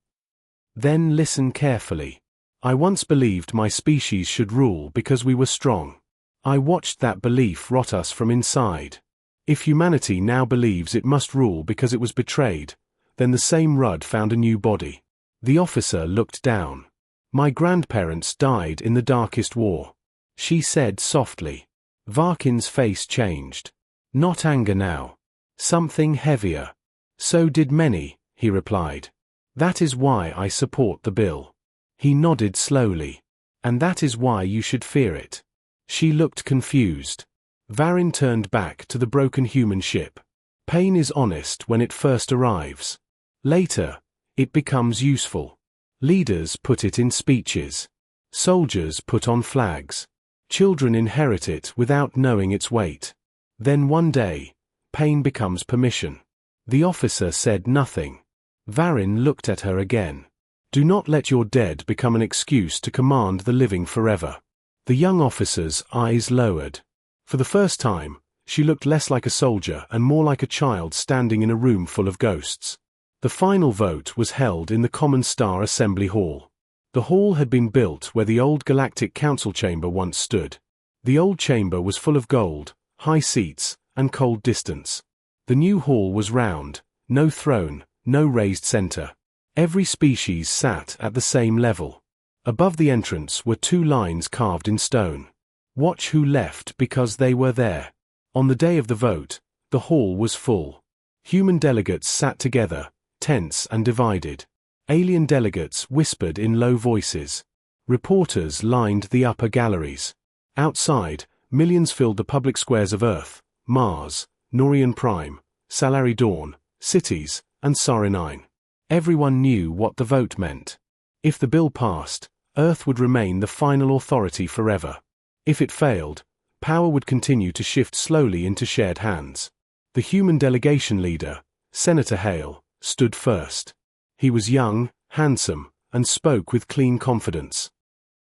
"Then listen carefully. I once believed my species should rule because we were strong. I watched that belief rot us from inside. If humanity now believes it must rule because it was betrayed, then the same Rudd found a new body. The officer looked down. My grandparents died in the darkest war, she said softly. Varkin's face changed. Not anger now. Something heavier. So did many, he replied. That is why I support the bill. He nodded slowly. And that is why you should fear it. She looked confused. Varin turned back to the broken human ship. Pain is honest when it first arrives. Later, it becomes useful. Leaders put it in speeches. Soldiers put on flags. Children inherit it without knowing its weight. Then one day, pain becomes permission. The officer said nothing. Varin looked at her again. Do not let your dead become an excuse to command the living forever. The young officer's eyes lowered. For the first time, she looked less like a soldier and more like a child standing in a room full of ghosts. The final vote was held in the Common Star Assembly Hall. The hall had been built where the old Galactic Council chamber once stood. The old chamber was full of gold, high seats, and cold distance. The new hall was round, no throne, no raised center. Every species sat at the same level. Above the entrance were 2 lines carved in stone. Watch who left because they were there. On the day of the vote, the hall was full. Human delegates sat together, tense and divided. Alien delegates whispered in low voices. Reporters lined the upper galleries. Outside, millions filled the public squares of Earth, Mars, Norian Prime, Salari Dawn, cities, and Sarinine. Everyone knew what the vote meant. If the bill passed, Earth would remain the final authority forever. If it failed, power would continue to shift slowly into shared hands. The human delegation leader, Senator Hale, stood first. He was young, handsome, and spoke with clean confidence.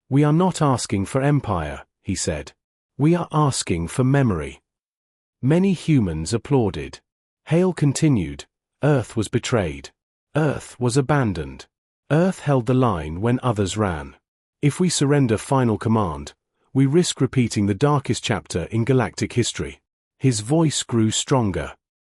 We are not asking for empire, he said. We are asking for memory. Many humans applauded. Hale continued. Earth was betrayed. Earth was abandoned. Earth held the line when others ran. If we surrender final command, we risk repeating the darkest chapter in galactic history. His voice grew stronger.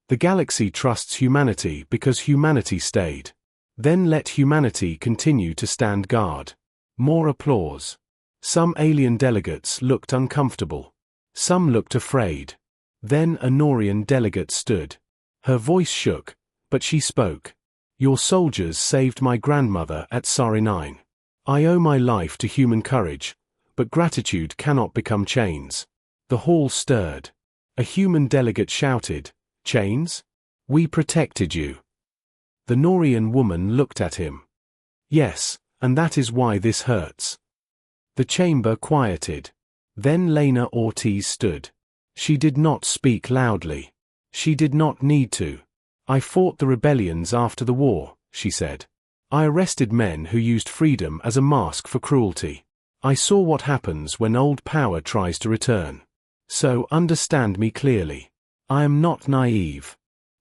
The galaxy trusts humanity because humanity stayed. Then let humanity continue to stand guard. More applause. Some alien delegates looked uncomfortable. Some looked afraid. Then a Norian delegate stood. Her voice shook, but she spoke. Your soldiers saved my grandmother at Sarinine. I owe my life to human courage, but gratitude cannot become chains. The hall stirred. A human delegate shouted, Chains? We protected you. The Norian woman looked at him. Yes, and that is why this hurts. The chamber quieted. Then Lena Ortiz stood. She did not speak loudly. She did not need to. I fought the rebellions after the war, she said. I arrested men who used freedom as a mask for cruelty. I saw what happens when old power tries to return. So understand me clearly. I am not naive.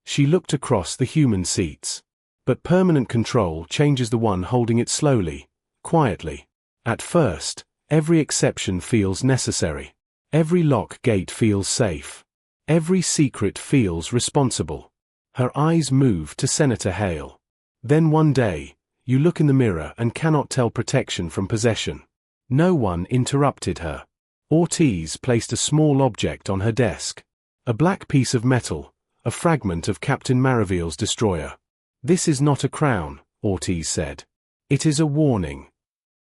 She looked across the human seats. But permanent control changes the one holding it slowly, quietly. At first, every exception feels necessary. Every lock gate feels safe. Every secret feels responsible. Her eyes moved to Senator Hale. Then one day, you look in the mirror and cannot tell protection from possession. No one interrupted her. Ortiz placed a small object on her desk. A black piece of metal, a fragment of Captain Mariviel's destroyer. This is not a crown, Ortiz said. It is a warning.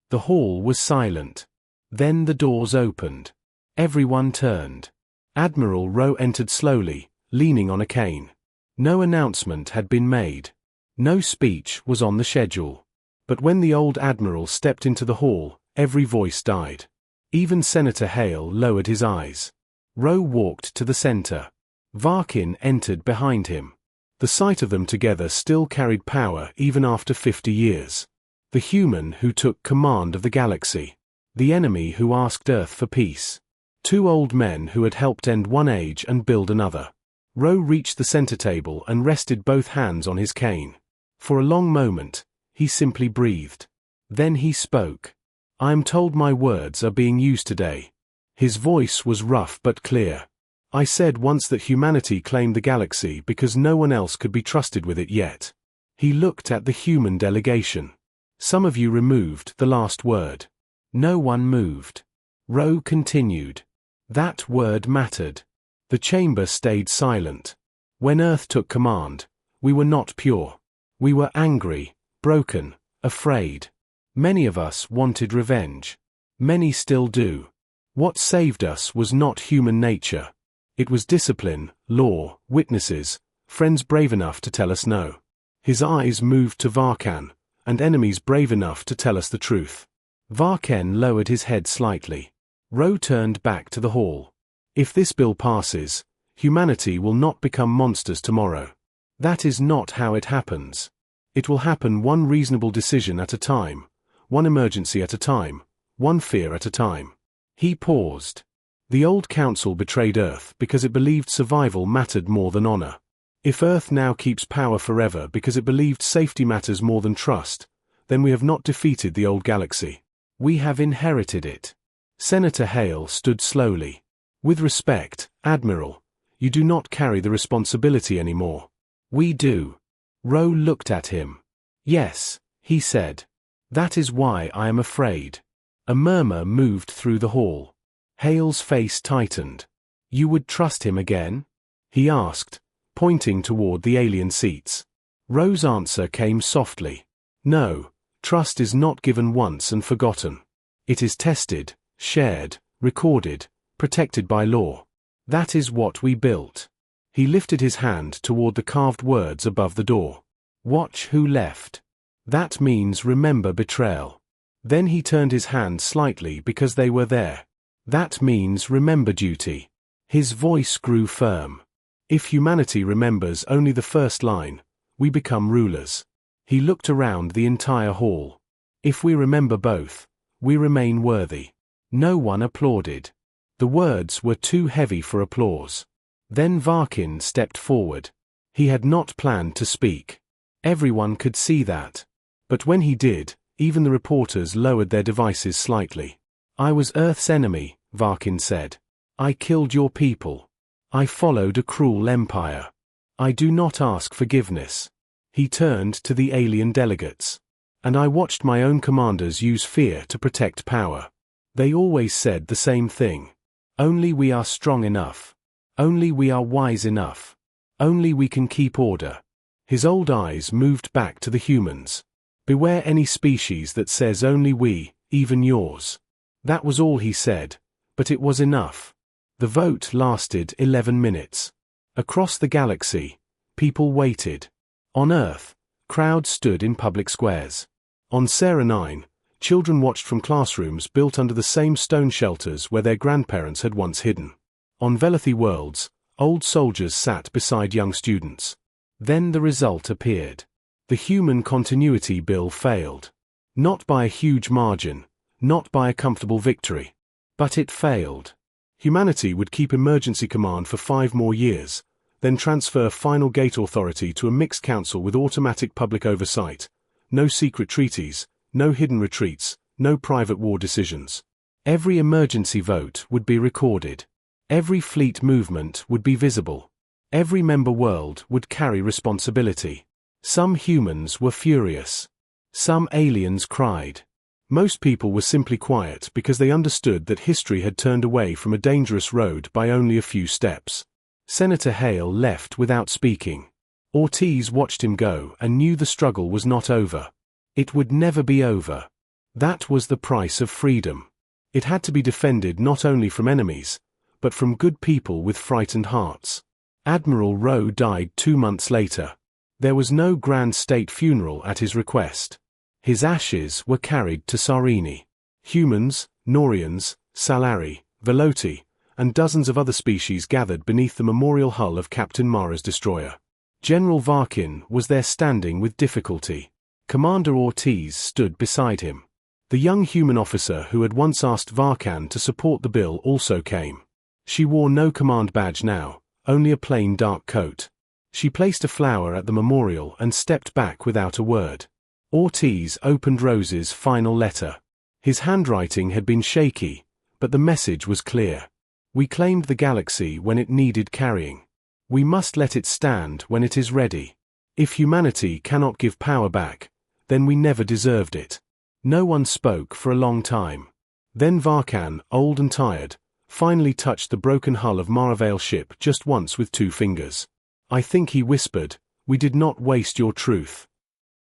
The hall was silent. Then the doors opened. Everyone turned. Admiral Rowe entered slowly, leaning on a cane. No announcement had been made. No speech was on the schedule. But when the old admiral stepped into the hall, every voice died. Even Senator Hale lowered his eyes. Rowe walked to the center. Varkin entered behind him. The sight of them together still carried power even after 50 years. The human who took command of the galaxy. The enemy who asked Earth for peace. 2 old men who had helped end one age and build another. Rowe reached the center table and rested both hands on his cane. For a long moment, he simply breathed. Then he spoke. I am told my words are being used today. His voice was rough but clear. I said once that humanity claimed the galaxy because no one else could be trusted with it yet. He looked at the human delegation. Some of you removed the last word. No one moved. Rowe continued. That word mattered. The chamber stayed silent. When Earth took command, we were not pure. We were angry, broken, afraid. Many of us wanted revenge. Many still do. What saved us was not human nature. It was discipline, law, witnesses, friends brave enough to tell us no. His eyes moved to Varkan, and enemies brave enough to tell us the truth. Varkan lowered his head slightly. Rowe turned back to the hall. If this bill passes, humanity will not become monsters tomorrow. That is not how it happens. It will happen one reasonable decision at a time, one emergency at a time, one fear at a time. He paused. The old council betrayed Earth because it believed survival mattered more than honor. If Earth now keeps power forever because it believed safety matters more than trust, then we have not defeated the old galaxy. We have inherited it. Senator Hale stood slowly. With respect, Admiral, you do not carry the responsibility anymore. We do. Rowe looked at him. Yes, he said. That is why I am afraid. A murmur moved through the hall. Hale's face tightened. You would trust him again? He asked, pointing toward the alien seats. Rowe's answer came softly. No, trust is not given once and forgotten. It is tested, shared, recorded, protected by law. That is what we built. He lifted his hand toward the carved words above the door. Watch who left. That means remember betrayal. Then he turned his hand slightly because they were there. That means remember duty. His voice grew firm. If humanity remembers only the first line, we become rulers. He looked around the entire hall. If we remember both, we remain worthy. No one applauded. The words were too heavy for applause. Then Varkin stepped forward. He had not planned to speak. Everyone could see that. But when he did, even the reporters lowered their devices slightly. I was Earth's enemy, Varkin said. I killed your people. I followed a cruel empire. I do not ask forgiveness. He turned to the alien delegates. And I watched my own commanders use fear to protect power. They always said the same thing. Only we are strong enough. Only we are wise enough. Only we can keep order. His old eyes moved back to the humans. Beware any species that says only we, even yours. That was all he said, but it was enough. The vote lasted 11 minutes. Across the galaxy, people waited. On Earth, crowds stood in public squares. On Sarah 9, children watched from classrooms built under the same stone shelters where their grandparents had once hidden. On Velothi worlds, old soldiers sat beside young students. Then the result appeared. The human continuity bill failed. Not by a huge margin, not by a comfortable victory. But it failed. Humanity would keep emergency command for 5 more years, then transfer final gate authority to a mixed council with automatic public oversight. No secret treaties, no hidden retreats, no private war decisions. Every emergency vote would be recorded. Every fleet movement would be visible. Every member world would carry responsibility. Some humans were furious. Some aliens cried. Most people were simply quiet because they understood that history had turned away from a dangerous road by only a few steps. Senator Hale left without speaking. Ortiz watched him go and knew the struggle was not over. It would never be over. That was the price of freedom. It had to be defended not only from enemies, but from good people with frightened hearts. Admiral Rowe died 2 months later. There was no grand state funeral at his request. His ashes were carried to Sarini. Humans, Norians, Salari, Velothi, and dozens of other species gathered beneath the memorial hull of Captain Mara's destroyer. General Varkin was there standing with difficulty. Commander Ortiz stood beside him. The young human officer who had once asked Varkan to support the bill also came. She wore no command badge now, only a plain dark coat. She placed a flower at the memorial and stepped back without a word. Ortiz opened Rose's final letter. His handwriting had been shaky, but the message was clear. We claimed the galaxy when it needed carrying. We must let it stand when it is ready. If humanity cannot give power back, Then we never deserved it. No one spoke for a long time. Then Varkan, old and tired, finally touched the broken hull of Maravale ship just once with 2 fingers. I think he whispered, "We did not waste your truth."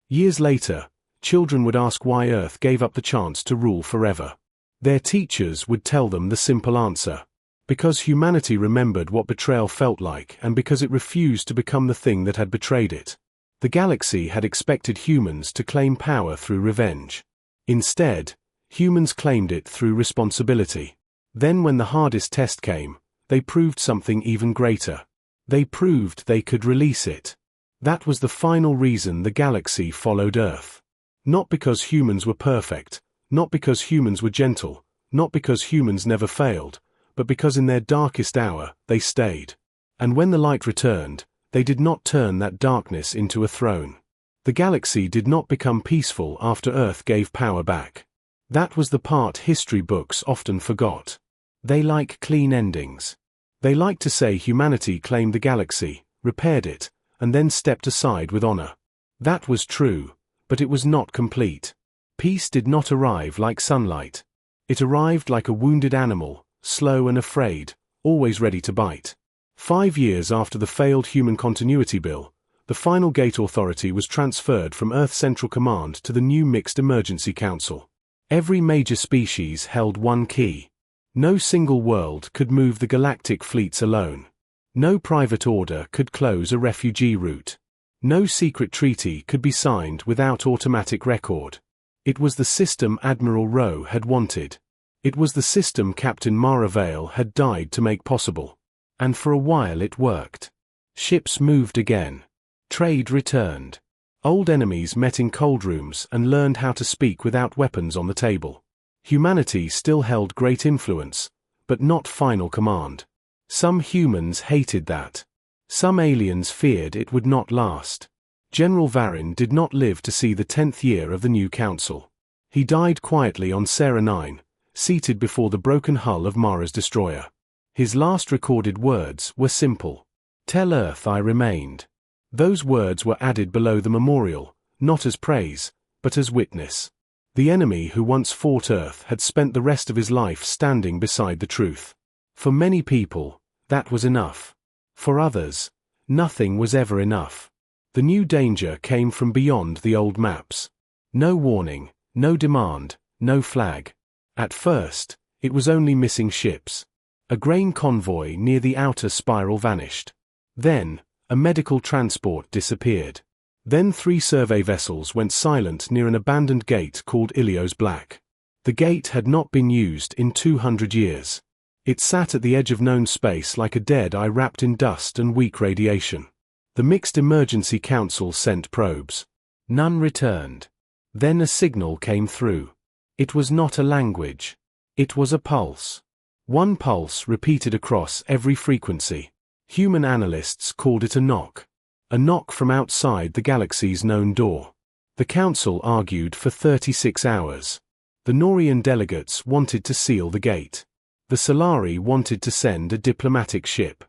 Years later, children would ask why Earth gave up the chance to rule forever. Their teachers would tell them the simple answer. Because humanity remembered what betrayal felt like, and because it refused to become the thing that had betrayed it. The galaxy had expected humans to claim power through revenge. Instead, humans claimed it through responsibility. Then when the hardest test came, they proved something even greater. They proved they could release it. That was the final reason the galaxy followed Earth. Not because humans were perfect, not because humans were gentle, not because humans never failed, but because in their darkest hour, they stayed. And when the light returned, they did not turn that darkness into a throne. The galaxy did not become peaceful after Earth gave power back. That was the part history books often forgot. They like clean endings. They like to say humanity claimed the galaxy, repaired it, and then stepped aside with honor. That was true, but it was not complete. Peace did not arrive like sunlight. It arrived like a wounded animal, slow and afraid, always ready to bite. 5 years after the failed Human Continuity Bill, the final Gate Authority was transferred from Earth Central Command to the new Mixed Emergency Council. Every major species held one key. No single world could move the galactic fleets alone. No private order could close a refugee route. No secret treaty could be signed without automatic record. It was the system Admiral Rowe had wanted. It was the system Captain Maravale had died to make possible. And for a while it worked. Ships moved again. Trade returned. Old enemies met in cold rooms and learned how to speak without weapons on the table. Humanity still held great influence, but not final command. Some humans hated that. Some aliens feared it would not last. General Varin did not live to see the 10th year of the new council. He died quietly on Sarah 9, seated before the broken hull of Mara's destroyer. His last recorded words were simple. "Tell Earth I remained." Those words were added below the memorial, not as praise, but as witness. The enemy who once fought Earth had spent the rest of his life standing beside the truth. For many people, that was enough. For others, nothing was ever enough. The new danger came from beyond the old maps. No warning, no demand, no flag. At first, it was only missing ships. A grain convoy near the outer spiral vanished. Then, a medical transport disappeared. Then 3 survey vessels went silent near an abandoned gate called Ilios Black. The gate had not been used in 200 years. It sat at the edge of known space like a dead eye wrapped in dust and weak radiation. The Mixed Emergency Council sent probes. None returned. Then a signal came through. It was not a language. It was a pulse. One pulse repeated across every frequency. Human analysts called it a knock. A knock from outside the galaxy's known door. The council argued for 36 hours. The Norian delegates wanted to seal the gate. The Solari wanted to send a diplomatic ship.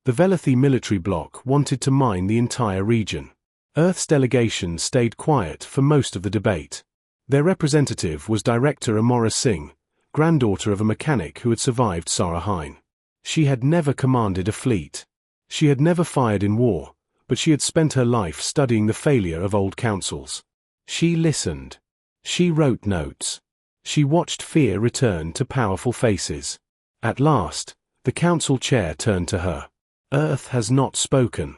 The Velethi military bloc wanted to mine the entire region. Earth's delegation stayed quiet for most of the debate. Their representative was Director Amora Singh, granddaughter of a mechanic who had survived Sarahine. She had never commanded a fleet. She had never fired in war, but she had spent her life studying the failure of old councils. She listened. She wrote notes. She watched fear return to powerful faces. At last, the council chair turned to her. "Earth has not spoken."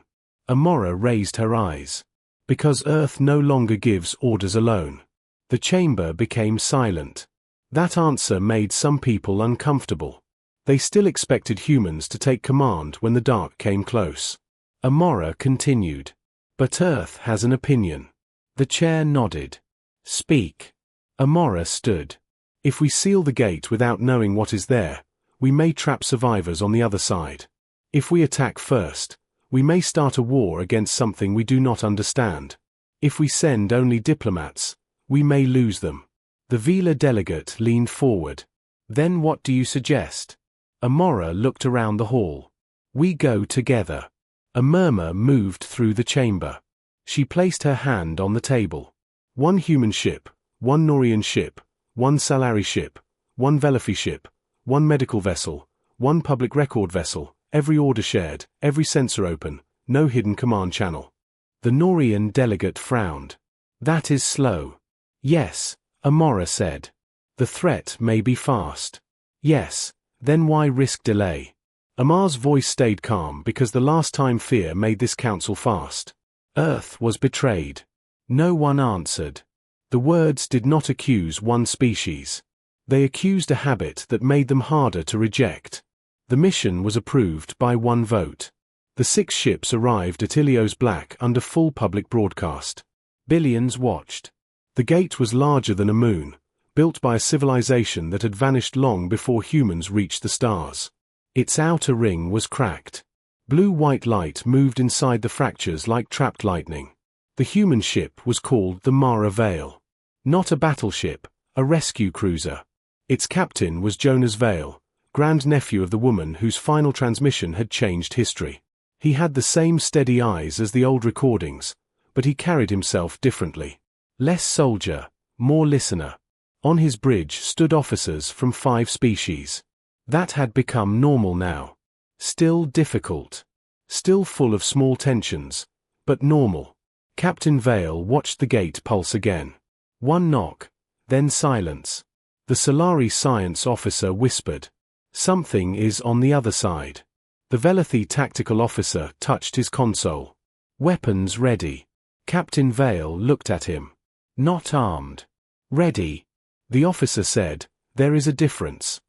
Amora raised her eyes. Because Earth no longer gives orders alone. The chamber became silent. That answer made some people uncomfortable. They still expected humans to take command when the dark came close. Amora continued. "But Earth has an opinion." The chair nodded. "Speak." Amora stood. "If we seal the gate without knowing what is there, we may trap survivors on the other side. If we attack first, we may start a war against something we do not understand. If we send only diplomats, we may lose them." The Vila delegate leaned forward. "Then what do you suggest?" Amora looked around the hall. "We go together." A murmur moved through the chamber. She placed her hand on the table. 1 human ship, 1 Norian ship, 1 Salari ship, 1 Velafi ship, 1 medical vessel, 1 public record vessel, every order shared, every sensor open, no hidden command channel. The Norian delegate frowned. That is slow. Yes, Amora said. The threat may be fast. Yes, then why risk delay? Amar's voice stayed calm because the last time fear made this council fast. Earth was betrayed. No one answered. The words did not accuse one species. They accused a habit that made them harder to reject. The mission was approved by 1 vote. The 6 ships arrived at Ilios Black under full public broadcast. Billions watched. The gate was larger than a moon, built by a civilization that had vanished long before humans reached the stars. Its outer ring was cracked. Blue-white light moved inside the fractures like trapped lightning. The human ship was called the Mara Vale. Not a battleship, a rescue cruiser. Its captain was Jonas Vale, grandnephew of the woman whose final transmission had changed history. He had the same steady eyes as the old recordings, but he carried himself differently. Less soldier, more listener. On his bridge stood officers from 5 species. That had become normal now. Still difficult. Still full of small tensions, but normal. Captain Vale watched the gate pulse again. 1 knock, then silence. The Solari science officer whispered. Something is on the other side. The Velathi tactical officer touched his console. Weapons ready. Captain Vale looked at him. Not armed. Ready. The officer said, there is a difference.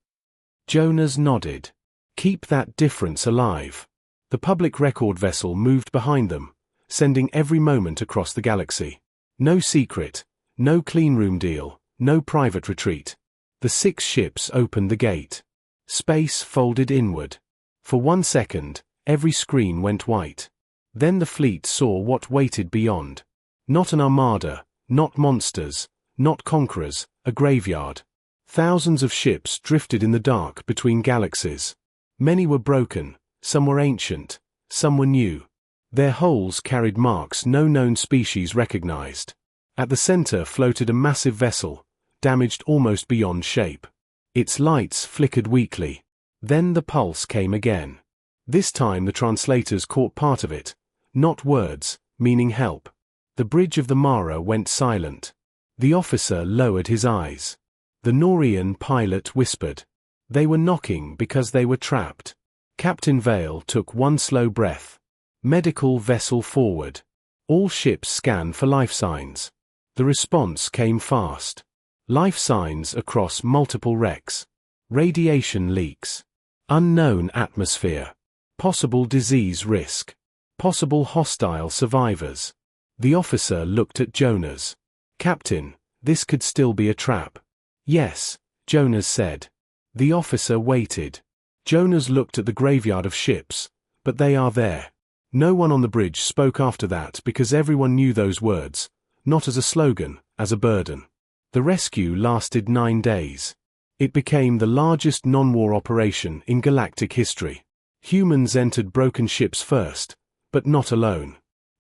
Jonas nodded. Keep that difference alive. The public record vessel moved behind them, sending every moment across the galaxy. No secret, no cleanroom deal, no private retreat. The 6 ships opened the gate. Space folded inward. For 1 second, every screen went white. Then the fleet saw what waited beyond. Not an armada, not monsters, not conquerors, a graveyard. Thousands of ships drifted in the dark between galaxies. Many were broken, some were ancient, some were new. Their hulls carried marks no known species recognized. At the center floated a massive vessel, damaged almost beyond shape. Its lights flickered weakly. Then the pulse came again. This time the translators caught part of it, not words, meaning help. The bridge of the Mara went silent. The officer lowered his eyes. The Norian pilot whispered. They were knocking because they were trapped. Captain Vale took 1 slow breath. Medical vessel forward. All ships scan for life signs. The response came fast. Life signs across multiple wrecks. Radiation leaks. Unknown atmosphere. Possible disease risk. Possible hostile survivors. The officer looked at Jonas. Captain, this could still be a trap. Yes, Jonas said. The officer waited. Jonas looked at the graveyard of ships, but they are there. No one on the bridge spoke after that because everyone knew those words, not as a slogan, as a burden. The rescue lasted 9 days. It became the largest non-war operation in galactic history. Humans entered broken ships first, but not alone.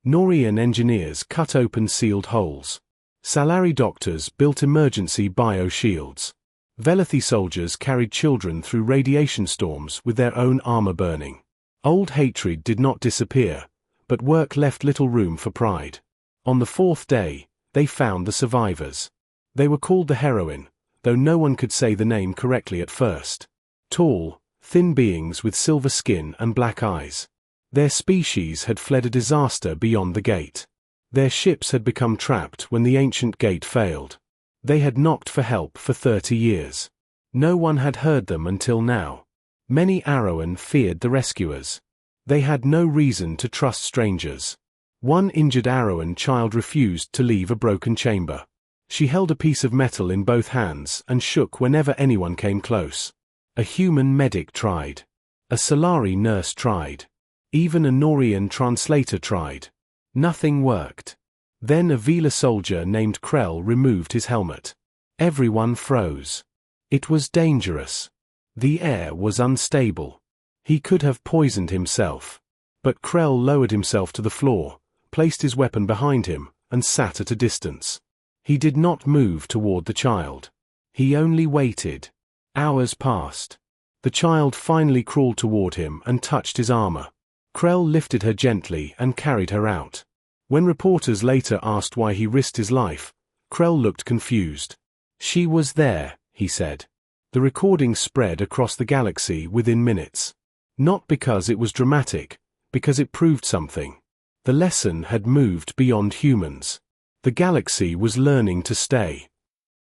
Norian engineers cut open sealed holes. Salari doctors built emergency bio-shields. Velathi soldiers carried children through radiation storms with their own armor burning. Old hatred did not disappear, but work left little room for pride. On the 4th day, they found the survivors. They were called the Heroine, though no one could say the name correctly at first. Tall, thin beings with silver skin and black eyes. Their species had fled a disaster beyond the gate. Their ships had become trapped when the ancient gate failed. They had knocked for help for 30 years. No one had heard them until now. Many Arrowan feared the rescuers. They had no reason to trust strangers. 1 injured Arrowan child refused to leave a broken chamber. She held a piece of metal in both hands and shook whenever anyone came close. A human medic tried. A Solari nurse tried. Even a Norian translator tried. Nothing worked. Then a Vela soldier named Krell removed his helmet. Everyone froze. It was dangerous. The air was unstable. He could have poisoned himself. But Krell lowered himself to the floor, placed his weapon behind him, and sat at a distance. He did not move toward the child. He only waited. Hours passed. The child finally crawled toward him and touched his armor. Krell lifted her gently and carried her out. When reporters later asked why he risked his life, Krell looked confused. "She was there," he said. The recording spread across the galaxy within minutes. Not because it was dramatic, because it proved something. The lesson had moved beyond humans. The galaxy was learning to stay.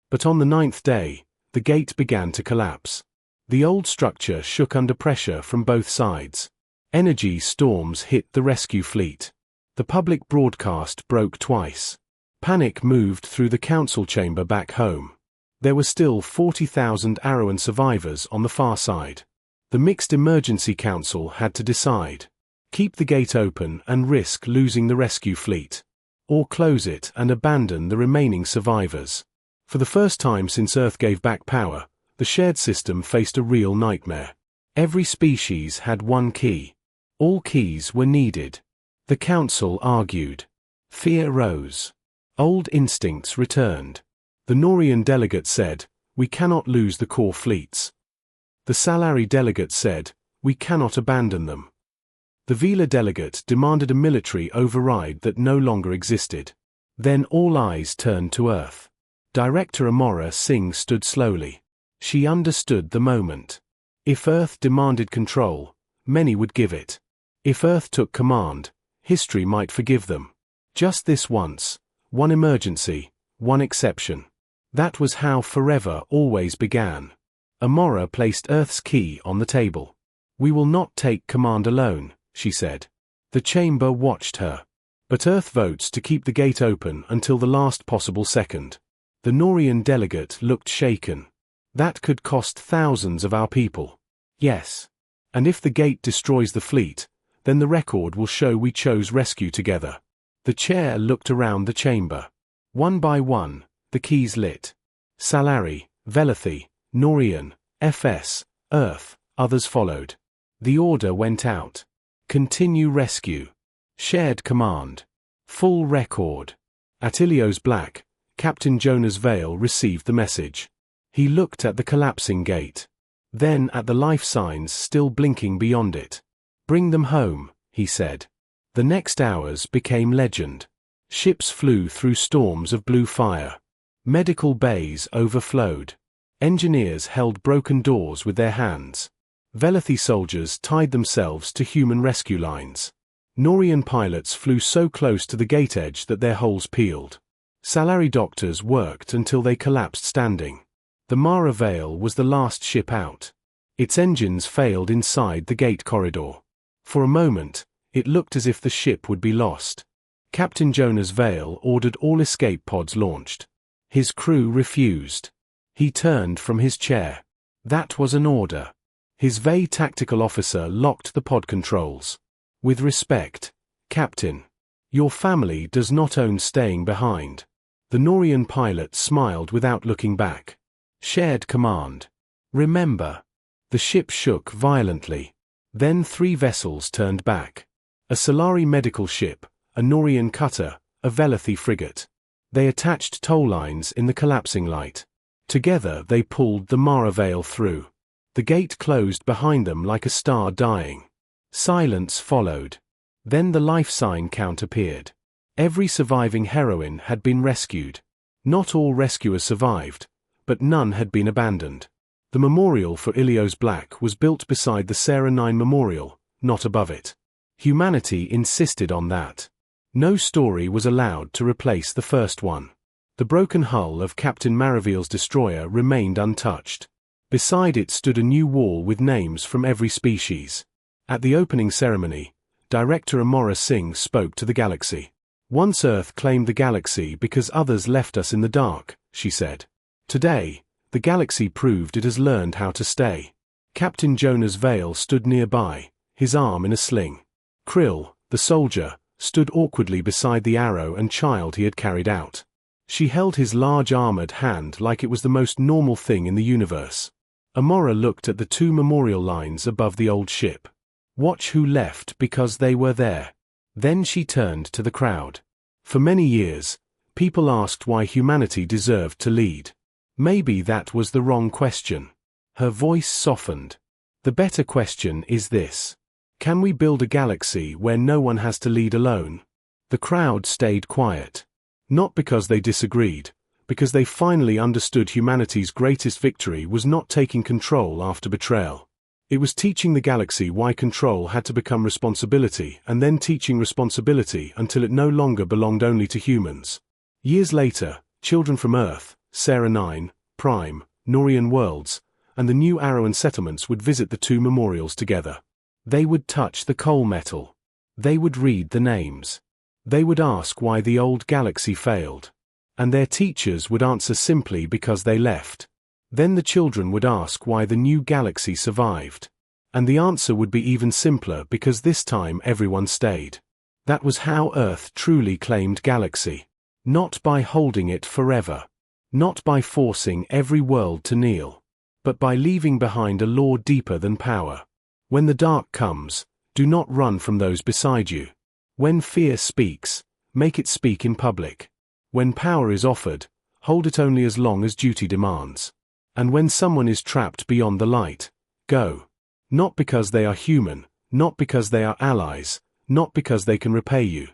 But on the 9th day, the gate began to collapse. The old structure shook under pressure from both sides. Energy storms hit the rescue fleet. The public broadcast broke twice. Panic moved through the council chamber back home. There were still 40,000 Arrowan survivors on the far side. The mixed emergency council had to decide. Keep the gate open and risk losing the rescue fleet. Or close it and abandon the remaining survivors. For the first time since Earth gave back power, the shared system faced a real nightmare. Every species had one key. All keys were needed. The council argued. Fear rose. Old instincts returned. The Norian delegate said, "We cannot lose the core fleets." The Salari delegate said, "We cannot abandon them." The Vila delegate demanded a military override that no longer existed. Then all eyes turned to Earth. Director Amora Singh stood slowly. She understood the moment. If Earth demanded control, many would give it. If Earth took command, history might forgive them. Just this once, one emergency, one exception. That was how forever always began. Amora placed Earth's key on the table. "We will not take command alone," she said. The chamber watched her. But Earth votes to keep the gate open until the last possible second. The Norian delegate looked shaken. "That could cost thousands of our people." "Yes. And if the gate destroys the fleet, then the record will show we chose rescue together." The chair looked around the chamber. One by one, the keys lit. Salari, Velathi, Norian, FS, Earth, others followed. The order went out. Continue rescue. Shared command. Full record. At Ilios Black, Captain Jonas Vale received the message. He looked at the collapsing gate. Then at the life signs still blinking beyond it. "Bring them home," he said. The next hours became legend. Ships flew through storms of blue fire. Medical bays overflowed. Engineers held broken doors with their hands. Velathi soldiers tied themselves to human rescue lines. Norian pilots flew so close to the gate edge that their holes peeled. Salari doctors worked until they collapsed standing. The Mara Vale was the last ship out. Its engines failed inside the gate corridor. For a moment, it looked as if the ship would be lost. Captain Jonas Vale ordered all escape pods launched. His crew refused. He turned from his chair. That was an order. His VE tactical officer locked the pod controls. "With respect, Captain. Your family does not own staying behind." The Norian pilot smiled without looking back. Shared command. "Remember." The ship shook violently. Then 3 vessels turned back. A Solari medical ship, a Norian cutter, a Velathi frigate. They attached tow lines in the collapsing light. Together they pulled the Mara Vale through. The gate closed behind them like a star dying. Silence followed. Then the life sign count appeared. Every surviving heroine had been rescued. Not all rescuers survived, but none had been abandoned. The memorial for Ilios Black was built beside the Sarah 9 Memorial, not above it. Humanity insisted on that. No story was allowed to replace the first one. The broken hull of Captain Maravil's destroyer remained untouched. Beside it stood a new wall with names from every species. At the opening ceremony, Director Amora Singh spoke to the galaxy. "Once Earth claimed the galaxy because others left us in the dark," she said. "Today, the galaxy proved it has learned how to stay." Captain Jonas Vale stood nearby, his arm in a sling. Krill, the soldier, stood awkwardly beside the arrow and child he had carried out. She held his large armored hand like it was the most normal thing in the universe. Amora looked at the 2 memorial lines above the old ship. Watch who left because they were there. Then she turned to the crowd. For many years, People asked why humanity deserved to lead. Maybe that was the wrong question. Her voice softened. The better question is this. Can we build a galaxy where no one has to lead alone? The crowd stayed quiet. Not because they disagreed, because they finally understood humanity's greatest victory was not taking control after betrayal. It was teaching the galaxy why control had to become responsibility, and then teaching responsibility until it no longer belonged only to humans. Years later, children from Earth, Sarah 9, Prime, Norian worlds, and the new Arrowan settlements would visit the two memorials together. They would touch the coal metal. They would read the names. They would ask why the old galaxy failed. And their teachers would answer simply because they left. Then the children would ask why the new galaxy survived. And the answer would be even simpler because this time everyone stayed. That was how Earth truly claimed galaxy. Not by holding it forever. Not by forcing every world to kneel. But by leaving behind a law deeper than power. When the dark comes, do not run from those beside you. When fear speaks, make it speak in public. When power is offered, hold it only as long as duty demands. And when someone is trapped beyond the light, go. Not because they are human, not because they are allies, not because they can repay you.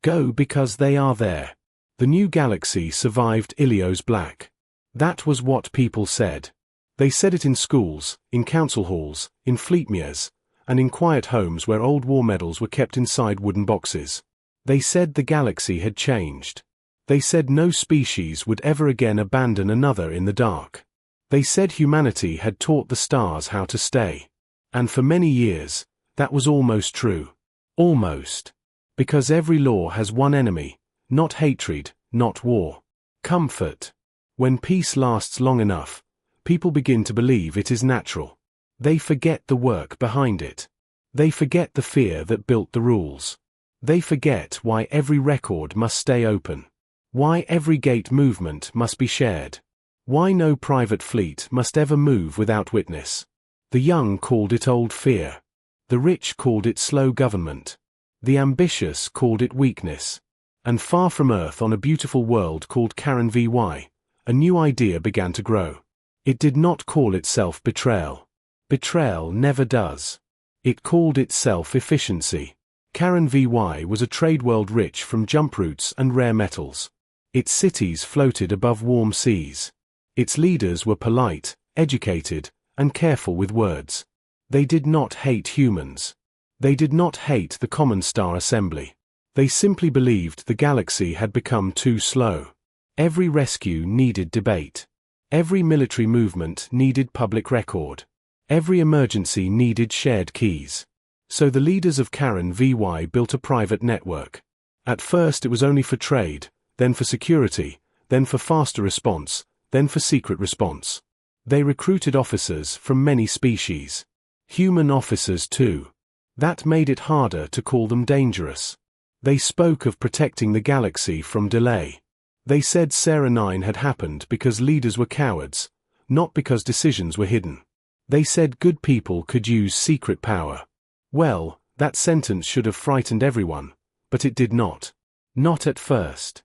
Go because they are there. The new galaxy survived Ilios Black. That was what people said. They said it in schools, in council halls, in fleetmeres, and in quiet homes where old war medals were kept inside wooden boxes. They said the galaxy had changed. They said no species would ever again abandon another in the dark. They said humanity had taught the stars how to stay. And for many years, that was almost true. Almost. Because every law has one enemy, not hatred, not war. Comfort. When peace lasts long enough, people begin to believe it is natural. They forget the work behind it. They forget the fear that built the rules. They forget why every record must stay open. Why every gate movement must be shared. Why no private fleet must ever move without witness. The young called it old fear. The rich called it slow government. The ambitious called it weakness. And far from Earth on a beautiful world called Karen VY, a new idea began to grow. It did not call itself betrayal. Betrayal never does. It called itself efficiency. Karen VY was a trade world rich from jump routes and rare metals. Its cities floated above warm seas. Its leaders were polite, educated, and careful with words. They did not hate humans. They did not hate the Common Star Assembly. They simply believed the galaxy had become too slow. Every rescue needed debate. Every military movement needed public record. Every emergency needed shared keys. So the leaders of Karen VY built a private network. At first it was only for trade, then for security, then for faster response, then for secret response. They recruited officers from many species. Human officers too. That made it harder to call them dangerous. They spoke of protecting the galaxy from delay. They said Sarah 9 had happened because leaders were cowards, not because decisions were hidden. They said good people could use secret power. Well, that sentence should have frightened everyone, but it did not. Not at first.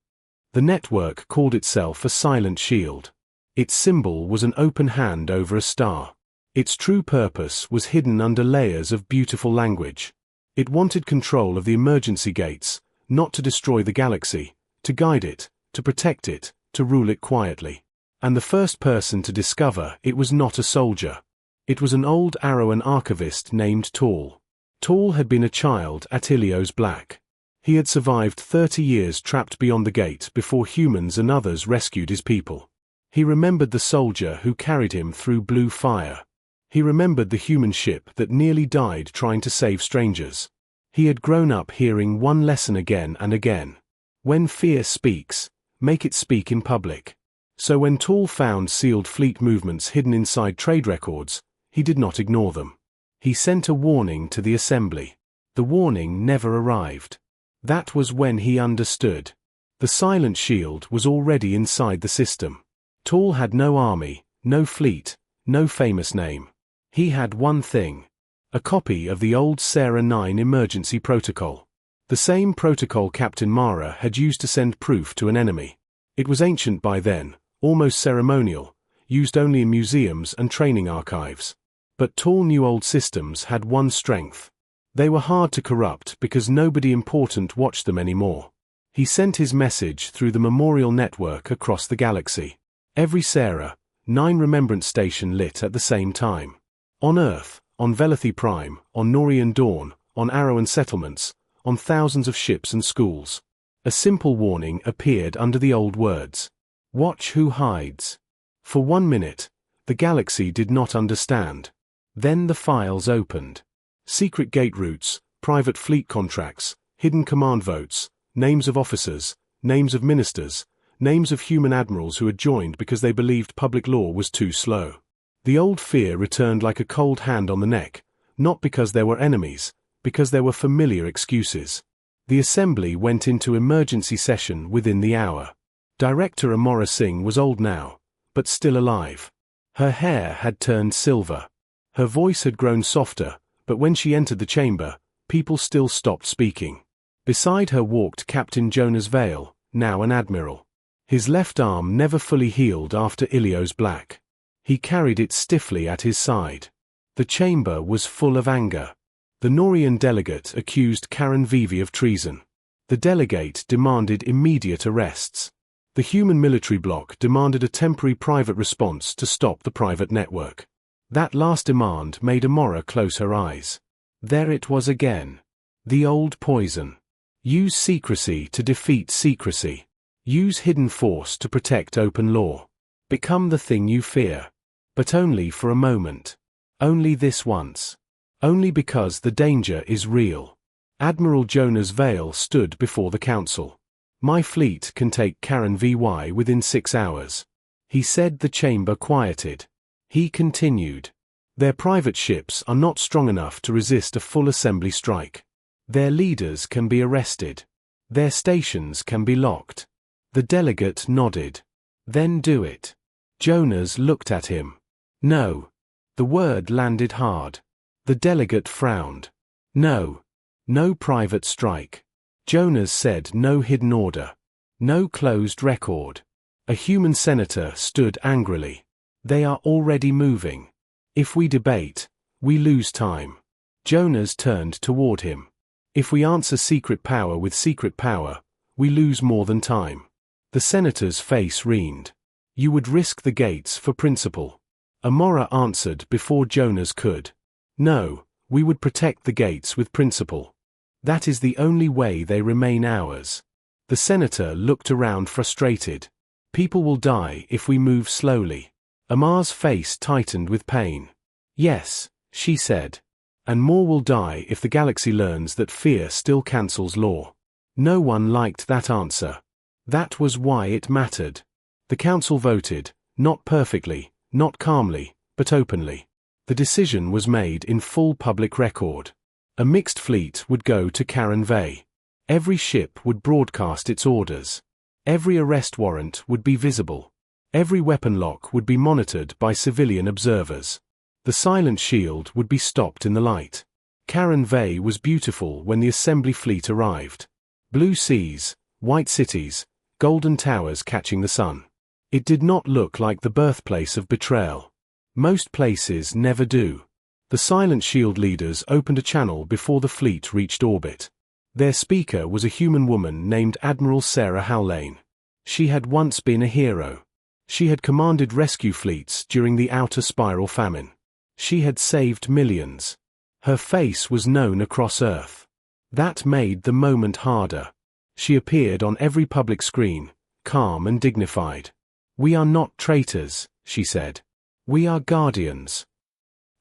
The network called itself a silent shield. Its symbol was an open hand over a star. Its true purpose was hidden under layers of beautiful language. It wanted control of the emergency gates, not to destroy the galaxy, to guide it, to protect it, to rule it quietly. And the first person to discover it was not a soldier. It was an old Arrowan archivist named Tall. Tall had been a child at Ilios Black. He had survived 30 years trapped beyond the gate before humans and others rescued his people. He remembered the soldier who carried him through blue fire. He remembered the human ship that nearly died trying to save strangers. He had grown up hearing one lesson again and again. When fear speaks, make it speak in public. So when Tall found sealed fleet movements hidden inside trade records, he did not ignore them. He sent a warning to the assembly. The warning never arrived. That was when he understood. The silent shield was already inside the system. Tall had no army, no fleet, no famous name. He had one thing. A copy of the old Sarah 9 emergency protocol. The same protocol Captain Mara had used to send proof to an enemy. It was ancient by then, almost ceremonial, used only in museums and training archives. But tall new old systems had one strength. They were hard to corrupt because nobody important watched them anymore. He sent his message through the memorial network across the galaxy. Every Sarah, 9 remembrance station lit at the same time. On Earth, on Velathi Prime, on Norian Dawn, on Arrowan settlements, on thousands of ships and schools. A simple warning appeared under the old words. Watch who hides. For 1 minute, the galaxy did not understand. Then the files opened. Secret gate routes, private fleet contracts, hidden command votes, names of officers, names of ministers, names of human admirals who had joined because they believed public law was too slow. The old fear returned like a cold hand on the neck, not because there were enemies, because there were familiar excuses. The assembly went into emergency session within the hour. Director Amora Singh was old now, but still alive. Her hair had turned silver. Her voice had grown softer, but when she entered the chamber, people still stopped speaking. Beside her walked Captain Jonas Vale, now an admiral. His left arm never fully healed after Ilios Black. He carried it stiffly at his side. The chamber was full of anger. The Norian delegate accused Karen Vivi of treason. The delegate demanded immediate arrests. The human military bloc demanded a temporary private response to stop the private network. That last demand made Amora close her eyes. There it was again. The old poison. Use secrecy to defeat secrecy. Use hidden force to protect open law. Become the thing you fear. But only for a moment. Only this once. Only because the danger is real. Admiral Jonas Vale stood before the council. My fleet can take Karen VY within 6 hours. He said. The chamber quieted. He continued. Their private ships are not strong enough to resist a full assembly strike. Their leaders can be arrested. Their stations can be locked. The delegate nodded. Then do it. Jonas looked at him. No. The word landed hard. The delegate frowned. No. No private strike. Jonas said no hidden order. No closed record. A human senator stood angrily. They are already moving. If we debate, we lose time. Jonas turned toward him. If we answer secret power with secret power, we lose more than time. The senator's face wrined. You would risk the gates for principle. Amora answered before Jonas could. No, we would protect the gates with principle. That is the only way they remain ours. The senator looked around frustrated. People will die if we move slowly. Amar's face tightened with pain. Yes, she said. And more will die if the galaxy learns that fear still cancels law. No one liked that answer. That was why it mattered. The council voted, not perfectly, not calmly, but openly. The decision was made in full public record. A mixed fleet would go to Karen Vey. Every ship would broadcast its orders. Every arrest warrant would be visible. Every weapon lock would be monitored by civilian observers. The silent shield would be stopped in the light. Karen Vey was beautiful when the assembly fleet arrived. Blue seas, white cities, golden towers catching the sun. It did not look like the birthplace of betrayal. Most places never do. The silent shield leaders opened a channel before the fleet reached orbit. Their speaker was a human woman named Admiral Sarah Haldane. She had once been a hero. She had commanded rescue fleets during the Outer Spiral famine. She had saved millions. Her face was known across Earth. That made the moment harder. She appeared on every public screen, calm and dignified. We are not traitors, she said. We are guardians.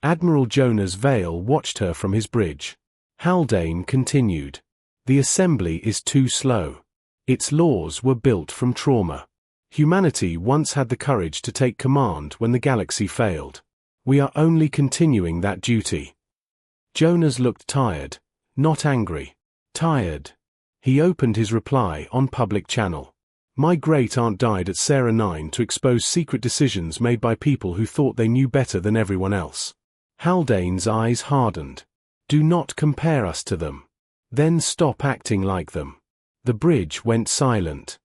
Admiral Jonas Vale watched her from his bridge. Haldane continued. The assembly is too slow. Its laws were built from trauma. Humanity once had the courage to take command when the galaxy failed. We are only continuing that duty. Jonas looked tired, not angry. Tired. He opened his reply on public channel. My great-aunt died at Sarah 9 to expose secret decisions made by people who thought they knew better than everyone else. Haldane's eyes hardened. Do not compare us to them. Then stop acting like them. The bridge went silent.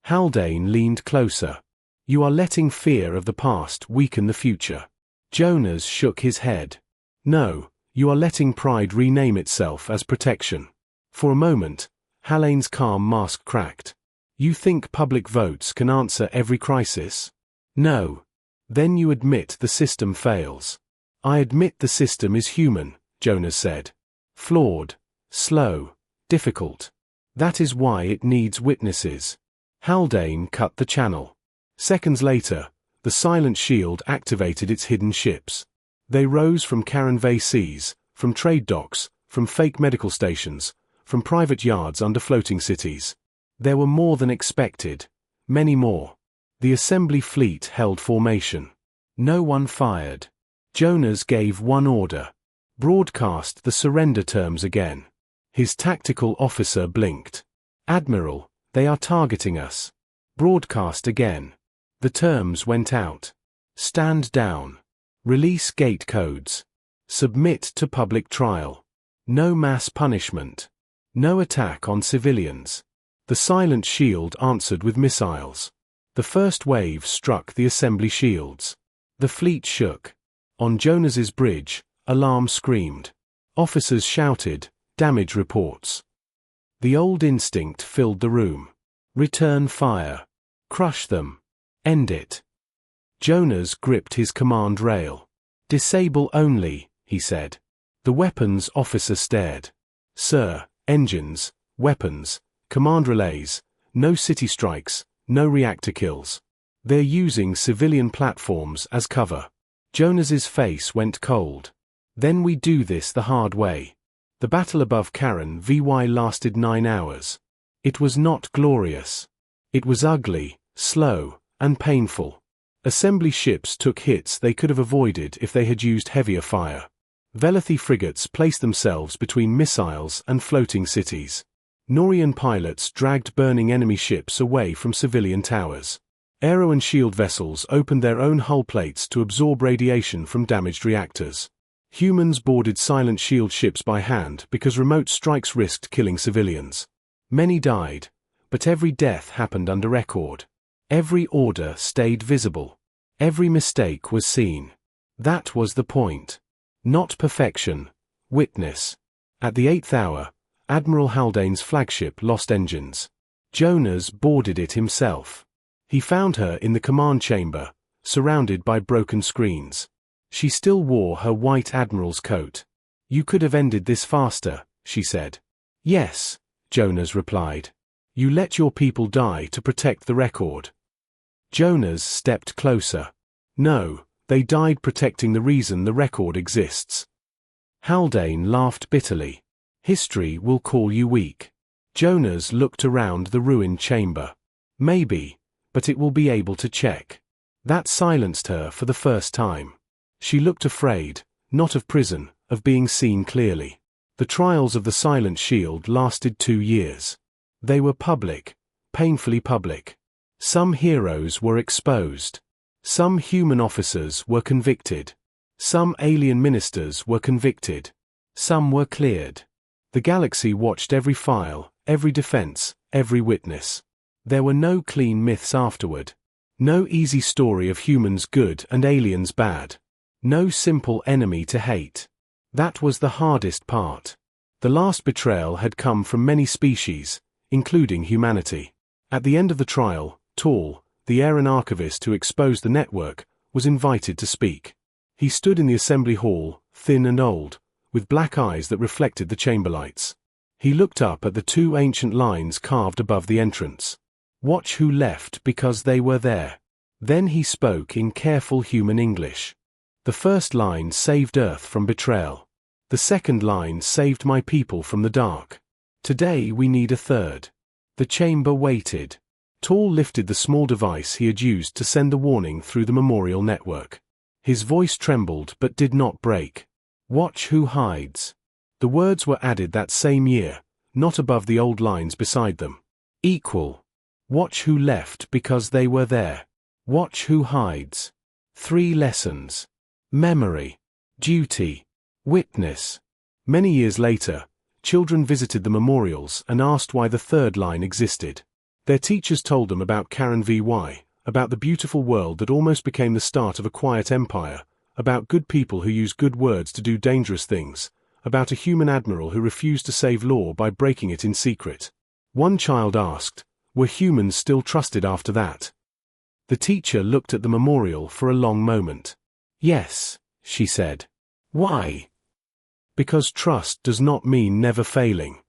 Haldane leaned closer. You are letting fear of the past weaken the future. Jonas shook his head. No, you are letting pride rename itself as protection. For a moment, Halane's calm mask cracked. You think public votes can answer every crisis? No. Then you admit the system fails. I admit the system is human, Jonas said. Flawed, slow, difficult. That is why it needs witnesses. Haldane cut the channel. Seconds later, the silent shield activated its hidden ships. They rose from Caranvay seas, from trade docks, from fake medical stations, from private yards under floating cities. There were more than expected, many more. The assembly fleet held formation. No one fired. Jonas gave one order. Broadcast the surrender terms again. His tactical officer blinked. Admiral, they are targeting us. Broadcast again. The terms went out. Stand down. Release gate codes. Submit to public trial. No mass punishment. No attack on civilians. The silent shield answered with missiles. The first wave struck the assembly shields. The fleet shook. On Jonas's bridge, alarm screamed. Officers shouted, damage reports. The old instinct filled the room. Return fire. Crush them. End it. Jonas gripped his command rail. Disable only, he said. The weapons officer stared. Sir, engines, weapons, command relays, no city strikes, no reactor kills. They're using civilian platforms as cover. Jonas's face went cold. Then we do this the hard way. The battle above Caranvay lasted 9 hours. It was not glorious. It was ugly, slow, and painful. Assembly ships took hits they could have avoided if they had used heavier fire. Velethi frigates placed themselves between missiles and floating cities. Norian pilots dragged burning enemy ships away from civilian towers. Aero and shield vessels opened their own hull plates to absorb radiation from damaged reactors. Humans boarded silent shield ships by hand because remote strikes risked killing civilians. Many died, but every death happened under record. Every order stayed visible. Every mistake was seen. That was the point. Not perfection, witness. At the 8th hour, Admiral Haldane's flagship lost engines. Jonas boarded it himself. He found her in the command chamber, surrounded by broken screens. She still wore her white admiral's coat. You could have ended this faster, she said. Yes, Jonas replied. You let your people die to protect the record. Jonas stepped closer. No, they died protecting the reason the record exists. Haldane laughed bitterly. History will call you weak. Jonas looked around the ruined chamber. Maybe, but it will be able to check. That silenced her for the first time. She looked afraid, not of prison, of being seen clearly. The trials of the silent shield lasted 2 years. They were public, painfully public. Some heroes were exposed. Some human officers were convicted. Some alien ministers were convicted. Some were cleared. The galaxy watched every file, every defense, every witness. There were no clean myths afterward. No easy story of humans good and aliens bad. No simple enemy to hate. That was the hardest part. The last betrayal had come from many species, including humanity. At the end of the trial, Tall, the Aeron archivist who exposed the network, was invited to speak. He stood in the assembly hall, thin and old, with black eyes that reflected the chamber lights. He looked up at the 2 ancient lines carved above the entrance. Watch who left because they were there. Then he spoke in careful human English. The first line saved Earth from betrayal. The second line saved my people from the dark. Today we need a third. The chamber waited. Tall lifted the small device he had used to send the warning through the memorial network. His voice trembled but did not break. Watch who hides. The words were added that same year, not above the old lines beside them. Equal. Watch who left because they were there. Watch who hides. 3 lessons. Memory. Duty. Witness. Many years later, children visited the memorials and asked why the third line existed. Their teachers told them about Karen VY, about the beautiful world that almost became the start of a quiet empire, about good people who use good words to do dangerous things, about a human admiral who refused to save law by breaking it in secret. One child asked, "Were humans still trusted after that?" The teacher looked at the memorial for a long moment. "Yes," she said. "Why?" "Because trust does not mean never failing."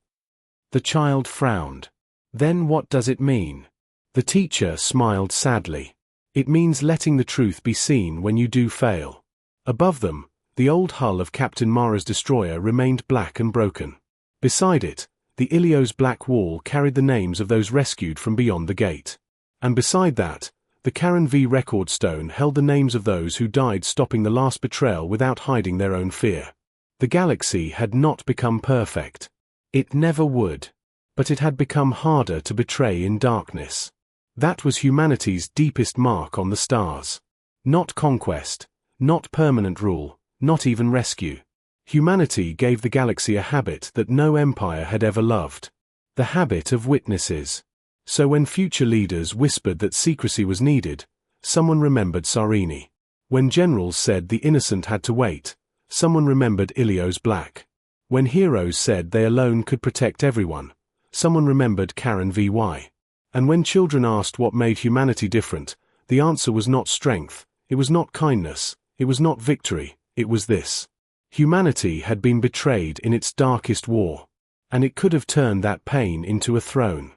The child frowned. "Then what does it mean?" The teacher smiled sadly. "It means letting the truth be seen when you do fail." Above them, the old hull of Captain Mara's destroyer remained black and broken. Beside it, the Ilios black wall carried the names of those rescued from beyond the gate. And beside that, the Karen V record stone held the names of those who died stopping the last betrayal without hiding their own fear. The galaxy had not become perfect. It never would. But it had become harder to betray in darkness. That was humanity's deepest mark on the stars. Not conquest, not permanent rule, not even rescue. Humanity gave the galaxy a habit that no empire had ever loved. The habit of witnesses. So when future leaders whispered that secrecy was needed, someone remembered Sarini. When generals said the innocent had to wait, someone remembered Ilios Black. When heroes said they alone could protect everyone, someone remembered Karen VY. And when children asked what made humanity different, the answer was not strength, it was not kindness, it was not victory, it was this. Humanity had been betrayed in its darkest war, and it could have turned that pain into a throne.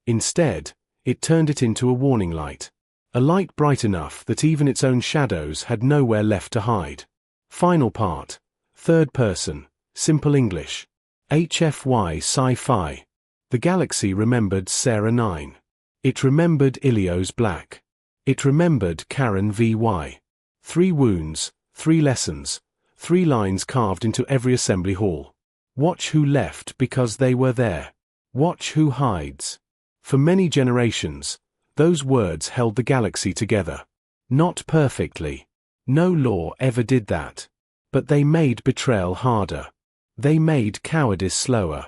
Instead, it turned it into a warning light. A light bright enough that even its own shadows had nowhere left to hide. Final part. Third person. Simple English. HFY sci-fi. The galaxy remembered Sarah 9. It remembered Ilios Black. It remembered Karen VY. 3 wounds, 3 lessons, 3 lines carved into every assembly hall. Watch who left because they were there. Watch who hides. For many generations, those words held the galaxy together. Not perfectly. No law ever did that. But they made betrayal harder. They made cowardice slower.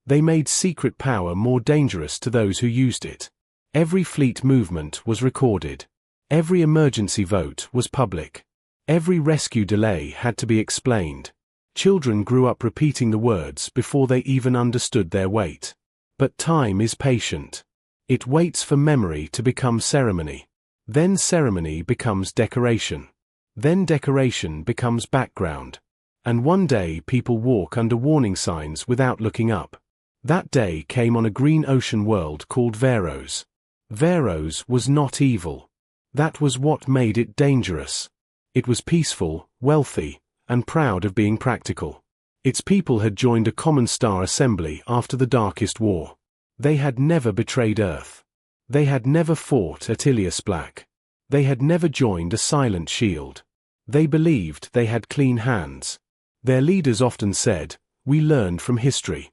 They made secret power more dangerous to those who used it. Every fleet movement was recorded. Every emergency vote was public. Every rescue delay had to be explained. Children grew up repeating the words before they even understood their weight. But time is patient. It waits for memory to become ceremony. Then ceremony becomes decoration. Then decoration becomes background. And one day people walk under warning signs without looking up. That day came on a green ocean world called Veros. Veros was not evil. That was what made it dangerous. It was peaceful, wealthy, and proud of being practical. Its people had joined a common star assembly after the darkest war. They had never betrayed Earth. They had never fought at Ilios Black. They had never joined a silent shield. They believed they had clean hands. Their leaders often said, "We learned from history."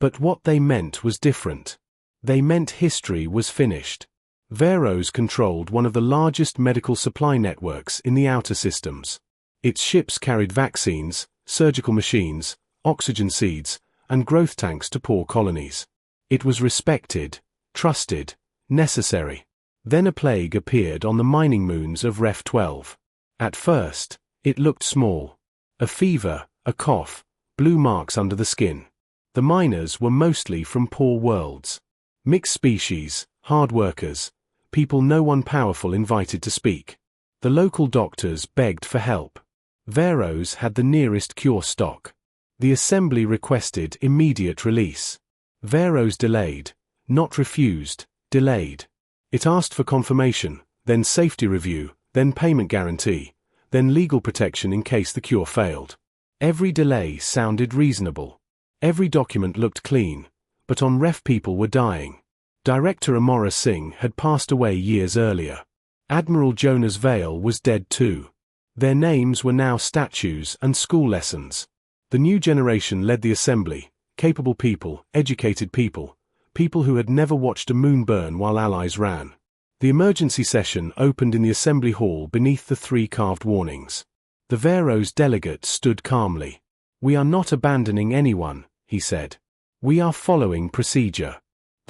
But what they meant was different. They meant history was finished. Veros controlled one of the largest medical supply networks in the outer systems. Its ships carried vaccines, surgical machines, oxygen seeds, and growth tanks to poor colonies. It was respected, trusted, necessary. Then a plague appeared on the mining moons of Ref 12. At first, it looked small. A fever, a cough, blue marks under the skin. The miners were mostly from poor worlds. Mixed species, hard workers, people no one powerful invited to speak. The local doctors begged for help. Veros had the nearest cure stock. The assembly requested immediate release. Veros delayed, not refused, delayed. It asked for confirmation, then safety review, then payment guarantee, then legal protection in case the cure failed. Every delay sounded reasonable. Every document looked clean, but on Ref people were dying. Director Amora Singh had passed away years earlier. Admiral Jonas Vale was dead too. Their names were now statues and school lessons. The new generation led the assembly, capable people, educated people, people who had never watched a moon burn while allies ran. The emergency session opened in the assembly hall beneath the 3 carved warnings. The Veros delegate stood calmly. "We are not abandoning anyone," he said. "We are following procedure."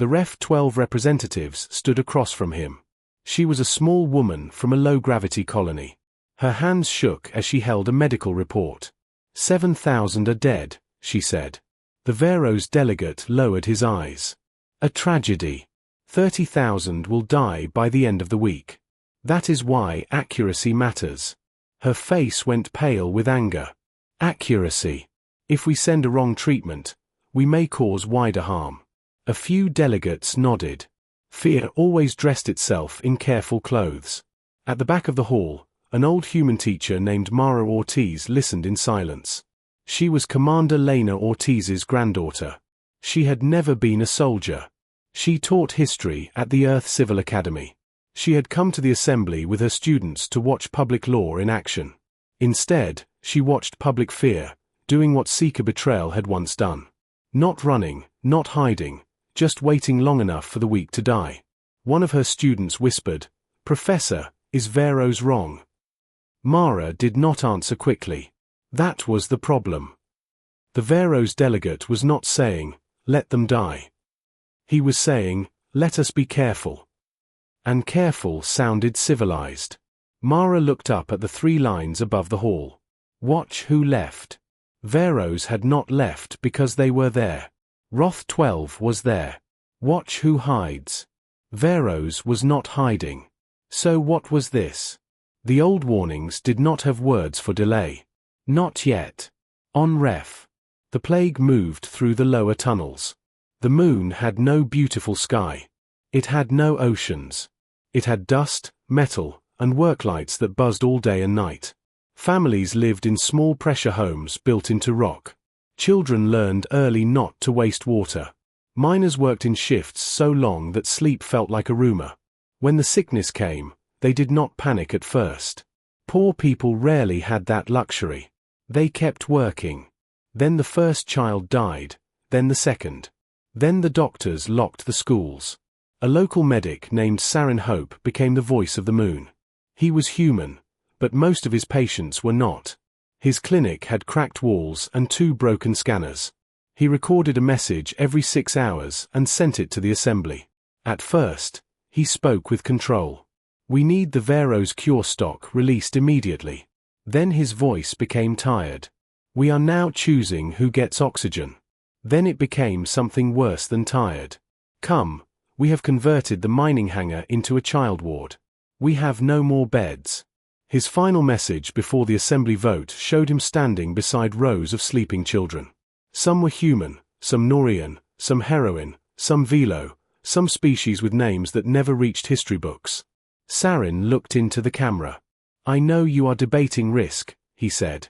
The Ref 12 representatives stood across from him. She was a small woman from a low-gravity colony. Her hands shook as she held a medical report. 7,000 are dead, she said. The Veros delegate lowered his eyes. A tragedy. 30,000 will die by the end of the week. That is why accuracy matters. Her face went pale with anger. Accuracy. If we send a wrong treatment, we may cause wider harm. A few delegates nodded. Fear always dressed itself in careful clothes. At the back of the hall, an old human teacher named Mara Ortiz listened in silence. She was Commander Lena Ortiz's granddaughter. She had never been a soldier. She taught history at the Earth Civil Academy. She had come to the assembly with her students to watch public law in action. Instead, she watched public fear, doing what Seeker betrayal had once done. Not running, not hiding, just waiting long enough for the weak to die. One of her students whispered, "Professor, is Veros wrong?" Mara did not answer quickly. That was the problem. The Veros delegate was not saying, "Let them die." He was saying, "Let us be careful." And careful sounded civilized. Mara looked up at the 3 lines above the hall. Watch who left. Veros had not left because they were there. Roth 12 was there. Watch who hides. Veros was not hiding. So what was this? The old warnings did not have words for delay. Not yet. On Ref. The plague moved through the lower tunnels. The moon had no beautiful sky. It had no oceans. It had dust, metal, and work lights that buzzed all day and night. Families lived in small pressure homes built into rock. Children learned early not to waste water. Miners worked in shifts so long that sleep felt like a rumor. When the sickness came, they did not panic at first. Poor people rarely had that luxury. They kept working. Then the first child died, then the second. Then the doctors locked the schools. A local medic named Sarin Hope became the voice of the moon. He was human, but most of his patients were not. His clinic had cracked walls and 2 broken scanners. He recorded a message every 6 hours and sent it to the assembly. At first, he spoke with control. "We need the Veros cure stock released immediately." Then his voice became tired. "We are now choosing who gets oxygen." Then it became something worse than tired. "Come, we have converted the mining hangar into a child ward. We have no more beds." His final message before the assembly vote showed him standing beside rows of sleeping children. Some were human, some Norian, some heroine, some Velo, some species with names that never reached history books. Sarin looked into the camera. "I know you are debating risk," he said.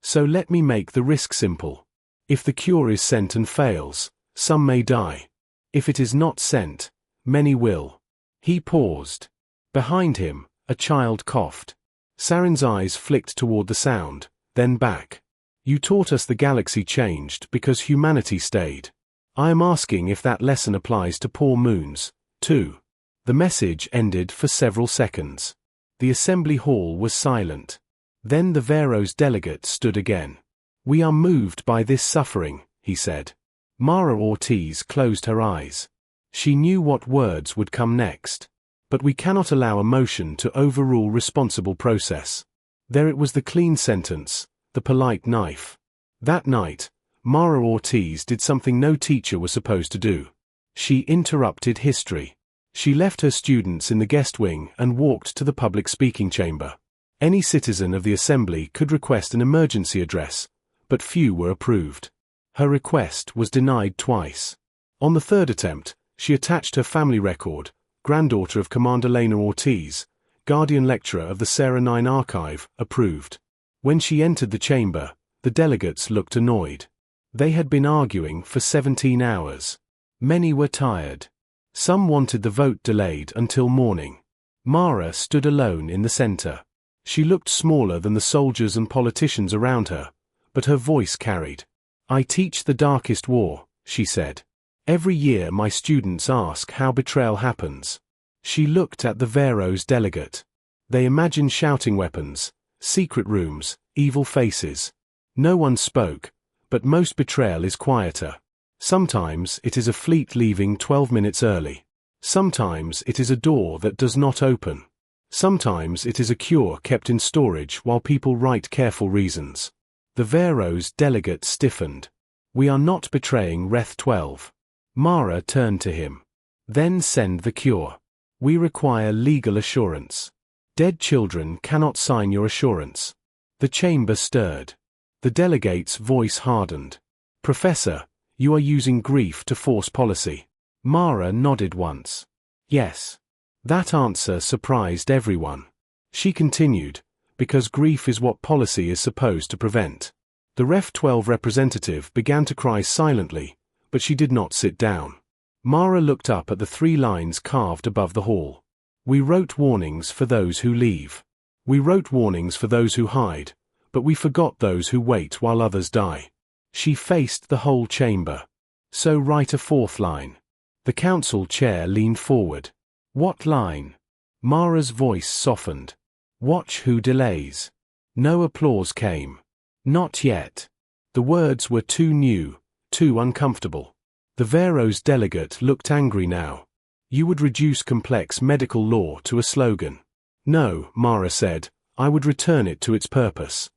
"So let me make the risk simple. If the cure is sent and fails, some may die. If it is not sent, many will." He paused. Behind him, a child coughed. Sarin's eyes flicked toward the sound, then back. "You taught us the galaxy changed because humanity stayed. I am asking if that lesson applies to poor moons, too." The message ended for several seconds. The assembly hall was silent. Then the Veros delegate stood again. "We are moved by this suffering," he said. Mara Ortiz closed her eyes. She knew what words would come next. "But we cannot allow emotion to overrule responsible process." There it was, the clean sentence, the polite knife. That night, Mara Ortiz did something no teacher was supposed to do. She interrupted history. She left her students in the guest wing and walked to the public speaking chamber. Any citizen of the assembly could request an emergency address, but few were approved. Her request was denied twice. On the 3rd attempt, she attached her family record, granddaughter of Commander Lena Ortiz, guardian lecturer of the Sarah 9 archive, approved. When she entered the chamber, the delegates looked annoyed. They had been arguing for 17 hours. Many were tired. Some wanted the vote delayed until morning. Mara stood alone in the center. She looked smaller than the soldiers and politicians around her, but her voice carried. "I teach the darkest war," she said. "Every year my students ask how betrayal happens." She looked at the Veros delegate. They imagined shouting weapons, secret rooms, evil faces. No one spoke, but most betrayal is quieter. Sometimes it is a fleet leaving 12 minutes early. Sometimes it is a door that does not open. Sometimes it is a cure kept in storage while people write careful reasons. The Veros delegate stiffened. We are not betraying Reth 12. Mara turned to him. Then send the cure. We require legal assurance. Dead children cannot sign your assurance. The chamber stirred. The delegate's voice hardened. Professor, you are using grief to force policy. Mara nodded once. Yes. That answer surprised everyone. She continued, because grief is what policy is supposed to prevent. The Ref 12 representative began to cry silently, but she did not sit down. Mara looked up at the 3 lines carved above the hall. We wrote warnings for those who leave. We wrote warnings for those who hide, but we forgot those who wait while others die. She faced the whole chamber. So write a 4th line. The council chair leaned forward. What line? Mara's voice softened. Watch who delays. No applause came. Not yet. The words were too new, too uncomfortable. The Veros delegate looked angry now. You would reduce complex medical law to a slogan. No, Mara said, I would return it to its purpose.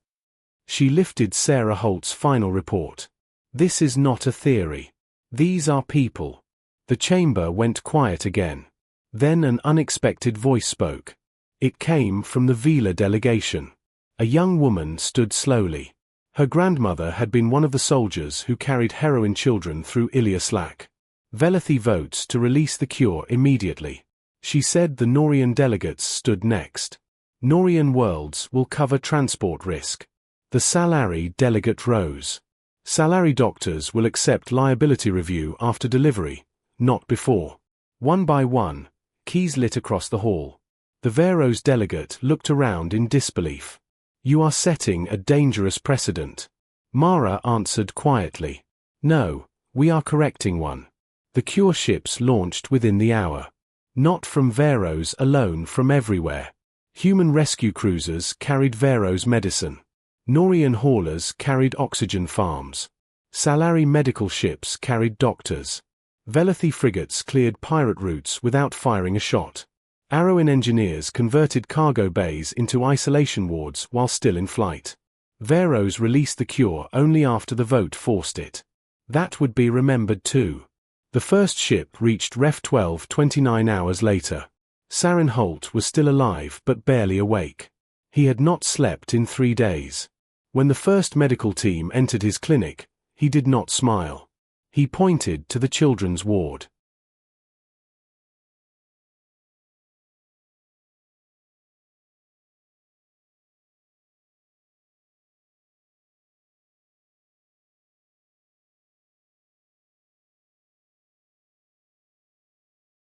She lifted Sarah Holt's final report. This is not a theory. These are people. The chamber went quiet again. Then an unexpected voice spoke. It came from the Vila delegation. A young woman stood slowly. Her grandmother had been one of the soldiers who carried heroin children through Ilya Slack. Velethi votes to release the cure immediately. She said the Norian delegates stood next. Norian worlds will cover transport risk. The Salari delegate rose. Salari doctors will accept liability review after delivery, not before. One by one, keys lit across the hall. The Veros delegate looked around in disbelief. You are setting a dangerous precedent. Mara answered quietly. No, we are correcting one. The cure ships launched within the hour. Not from Veros alone, from everywhere. Human rescue cruisers carried Veros medicine. Norian haulers carried oxygen farms. Salari medical ships carried doctors. Velethi frigates cleared pirate routes without firing a shot. Arrowan engineers converted cargo bays into isolation wards while still in flight. Veros released the cure only after the vote forced it. That would be remembered too. The first ship reached Ref 12 29 hours later. Saren Holt was still alive but barely awake. He had not slept in 3 days. When the first medical team entered his clinic, he did not smile. He pointed to the children's ward.